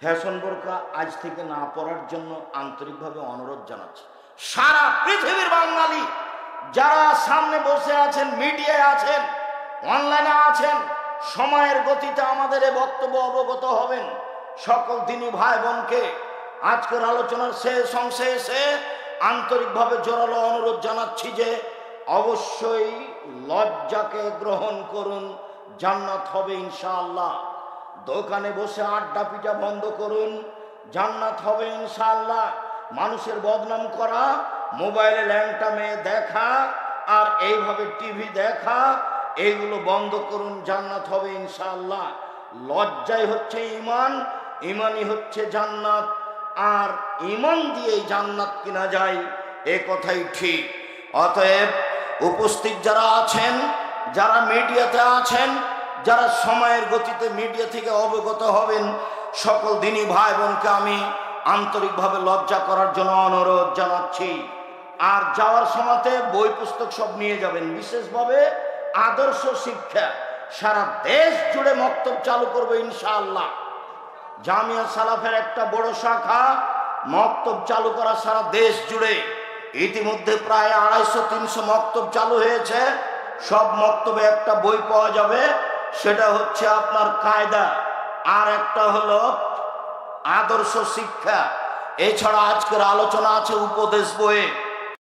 A: ফ্যাশন বোরকা আজ থেকে না পরার জন্য আন্তরিকভাবে অনুরোধ জানাচ্ছি। সারা পৃথিবীর বাঙালি যারা সামনে বসে আছেন, মিডিয়ায় আছেন, অনলাইনে আছেন, সময়ের গতিতে আমাদের এই বক্তব্য অবগত হবেন। সকল দিনী ভাই বোনকে আজকের আলোচনার শেষ অংশে এসে আন্তরিকভাবে জোরালো অনুরোধ জানাচ্ছি যে অবশ্যই লজ্জাকে গ্রহণ করুন, জান্নাত হবে ইনশাআল্লাহ। দোকানে বসে আড্ডা পিটা বন্ধ করুন, জান্নাত হবে ইনশাআল্লাহ। মানুষের বদনাম করা, মোবাইলে ল্যাংটা মেয়ে দেখা, আর এইভাবে টিভি দেখা, এইগুলো বন্ধ করুন, জান্নাত হবে ইনশাআল্লাহ। লজ্জাই হচ্ছে ঈমান, ঈমানই হচ্ছে জান্নাত, আর ঈমান দিয়ে জান্নাত কিনা যায়, এ কথাই ঠিক। অতএব উপস্থিত যারা আছেন, যারা মিডিয়াতে আছেন, যারা সময়ের গতিতে মিডিয়া থেকে অবগত হবেন, সকল দিনী ভাই বোনকে আমি আন্তরিকভাবে লজ্জা করার জন্য অনুরোধ জানাচ্ছি। আর যাওয়ার সময়তে বই পুস্তক সব নিয়ে যাবেন। বিশেষভাবে আদর্শ শিক্ষা সারা দেশ জুড়ে মক্তব চালু করবে ইনশাআল্লাহ। জামিয়া সালাফের একটা বড় শাখা মক্তব চালু করা সারা দেশ জুড়ে। ইতিমধ্যে প্রায় 250-300 মক্তব চালু হয়েছে। সব মক্তবে একটা বই পাওয়া যাবে, সেটা হচ্ছে আপনার কায়দা, আর একটা হলো আদর্শ শিক্ষা। এছাড়া আজকের আলোচনা আছে উপদেশ বইয়ে।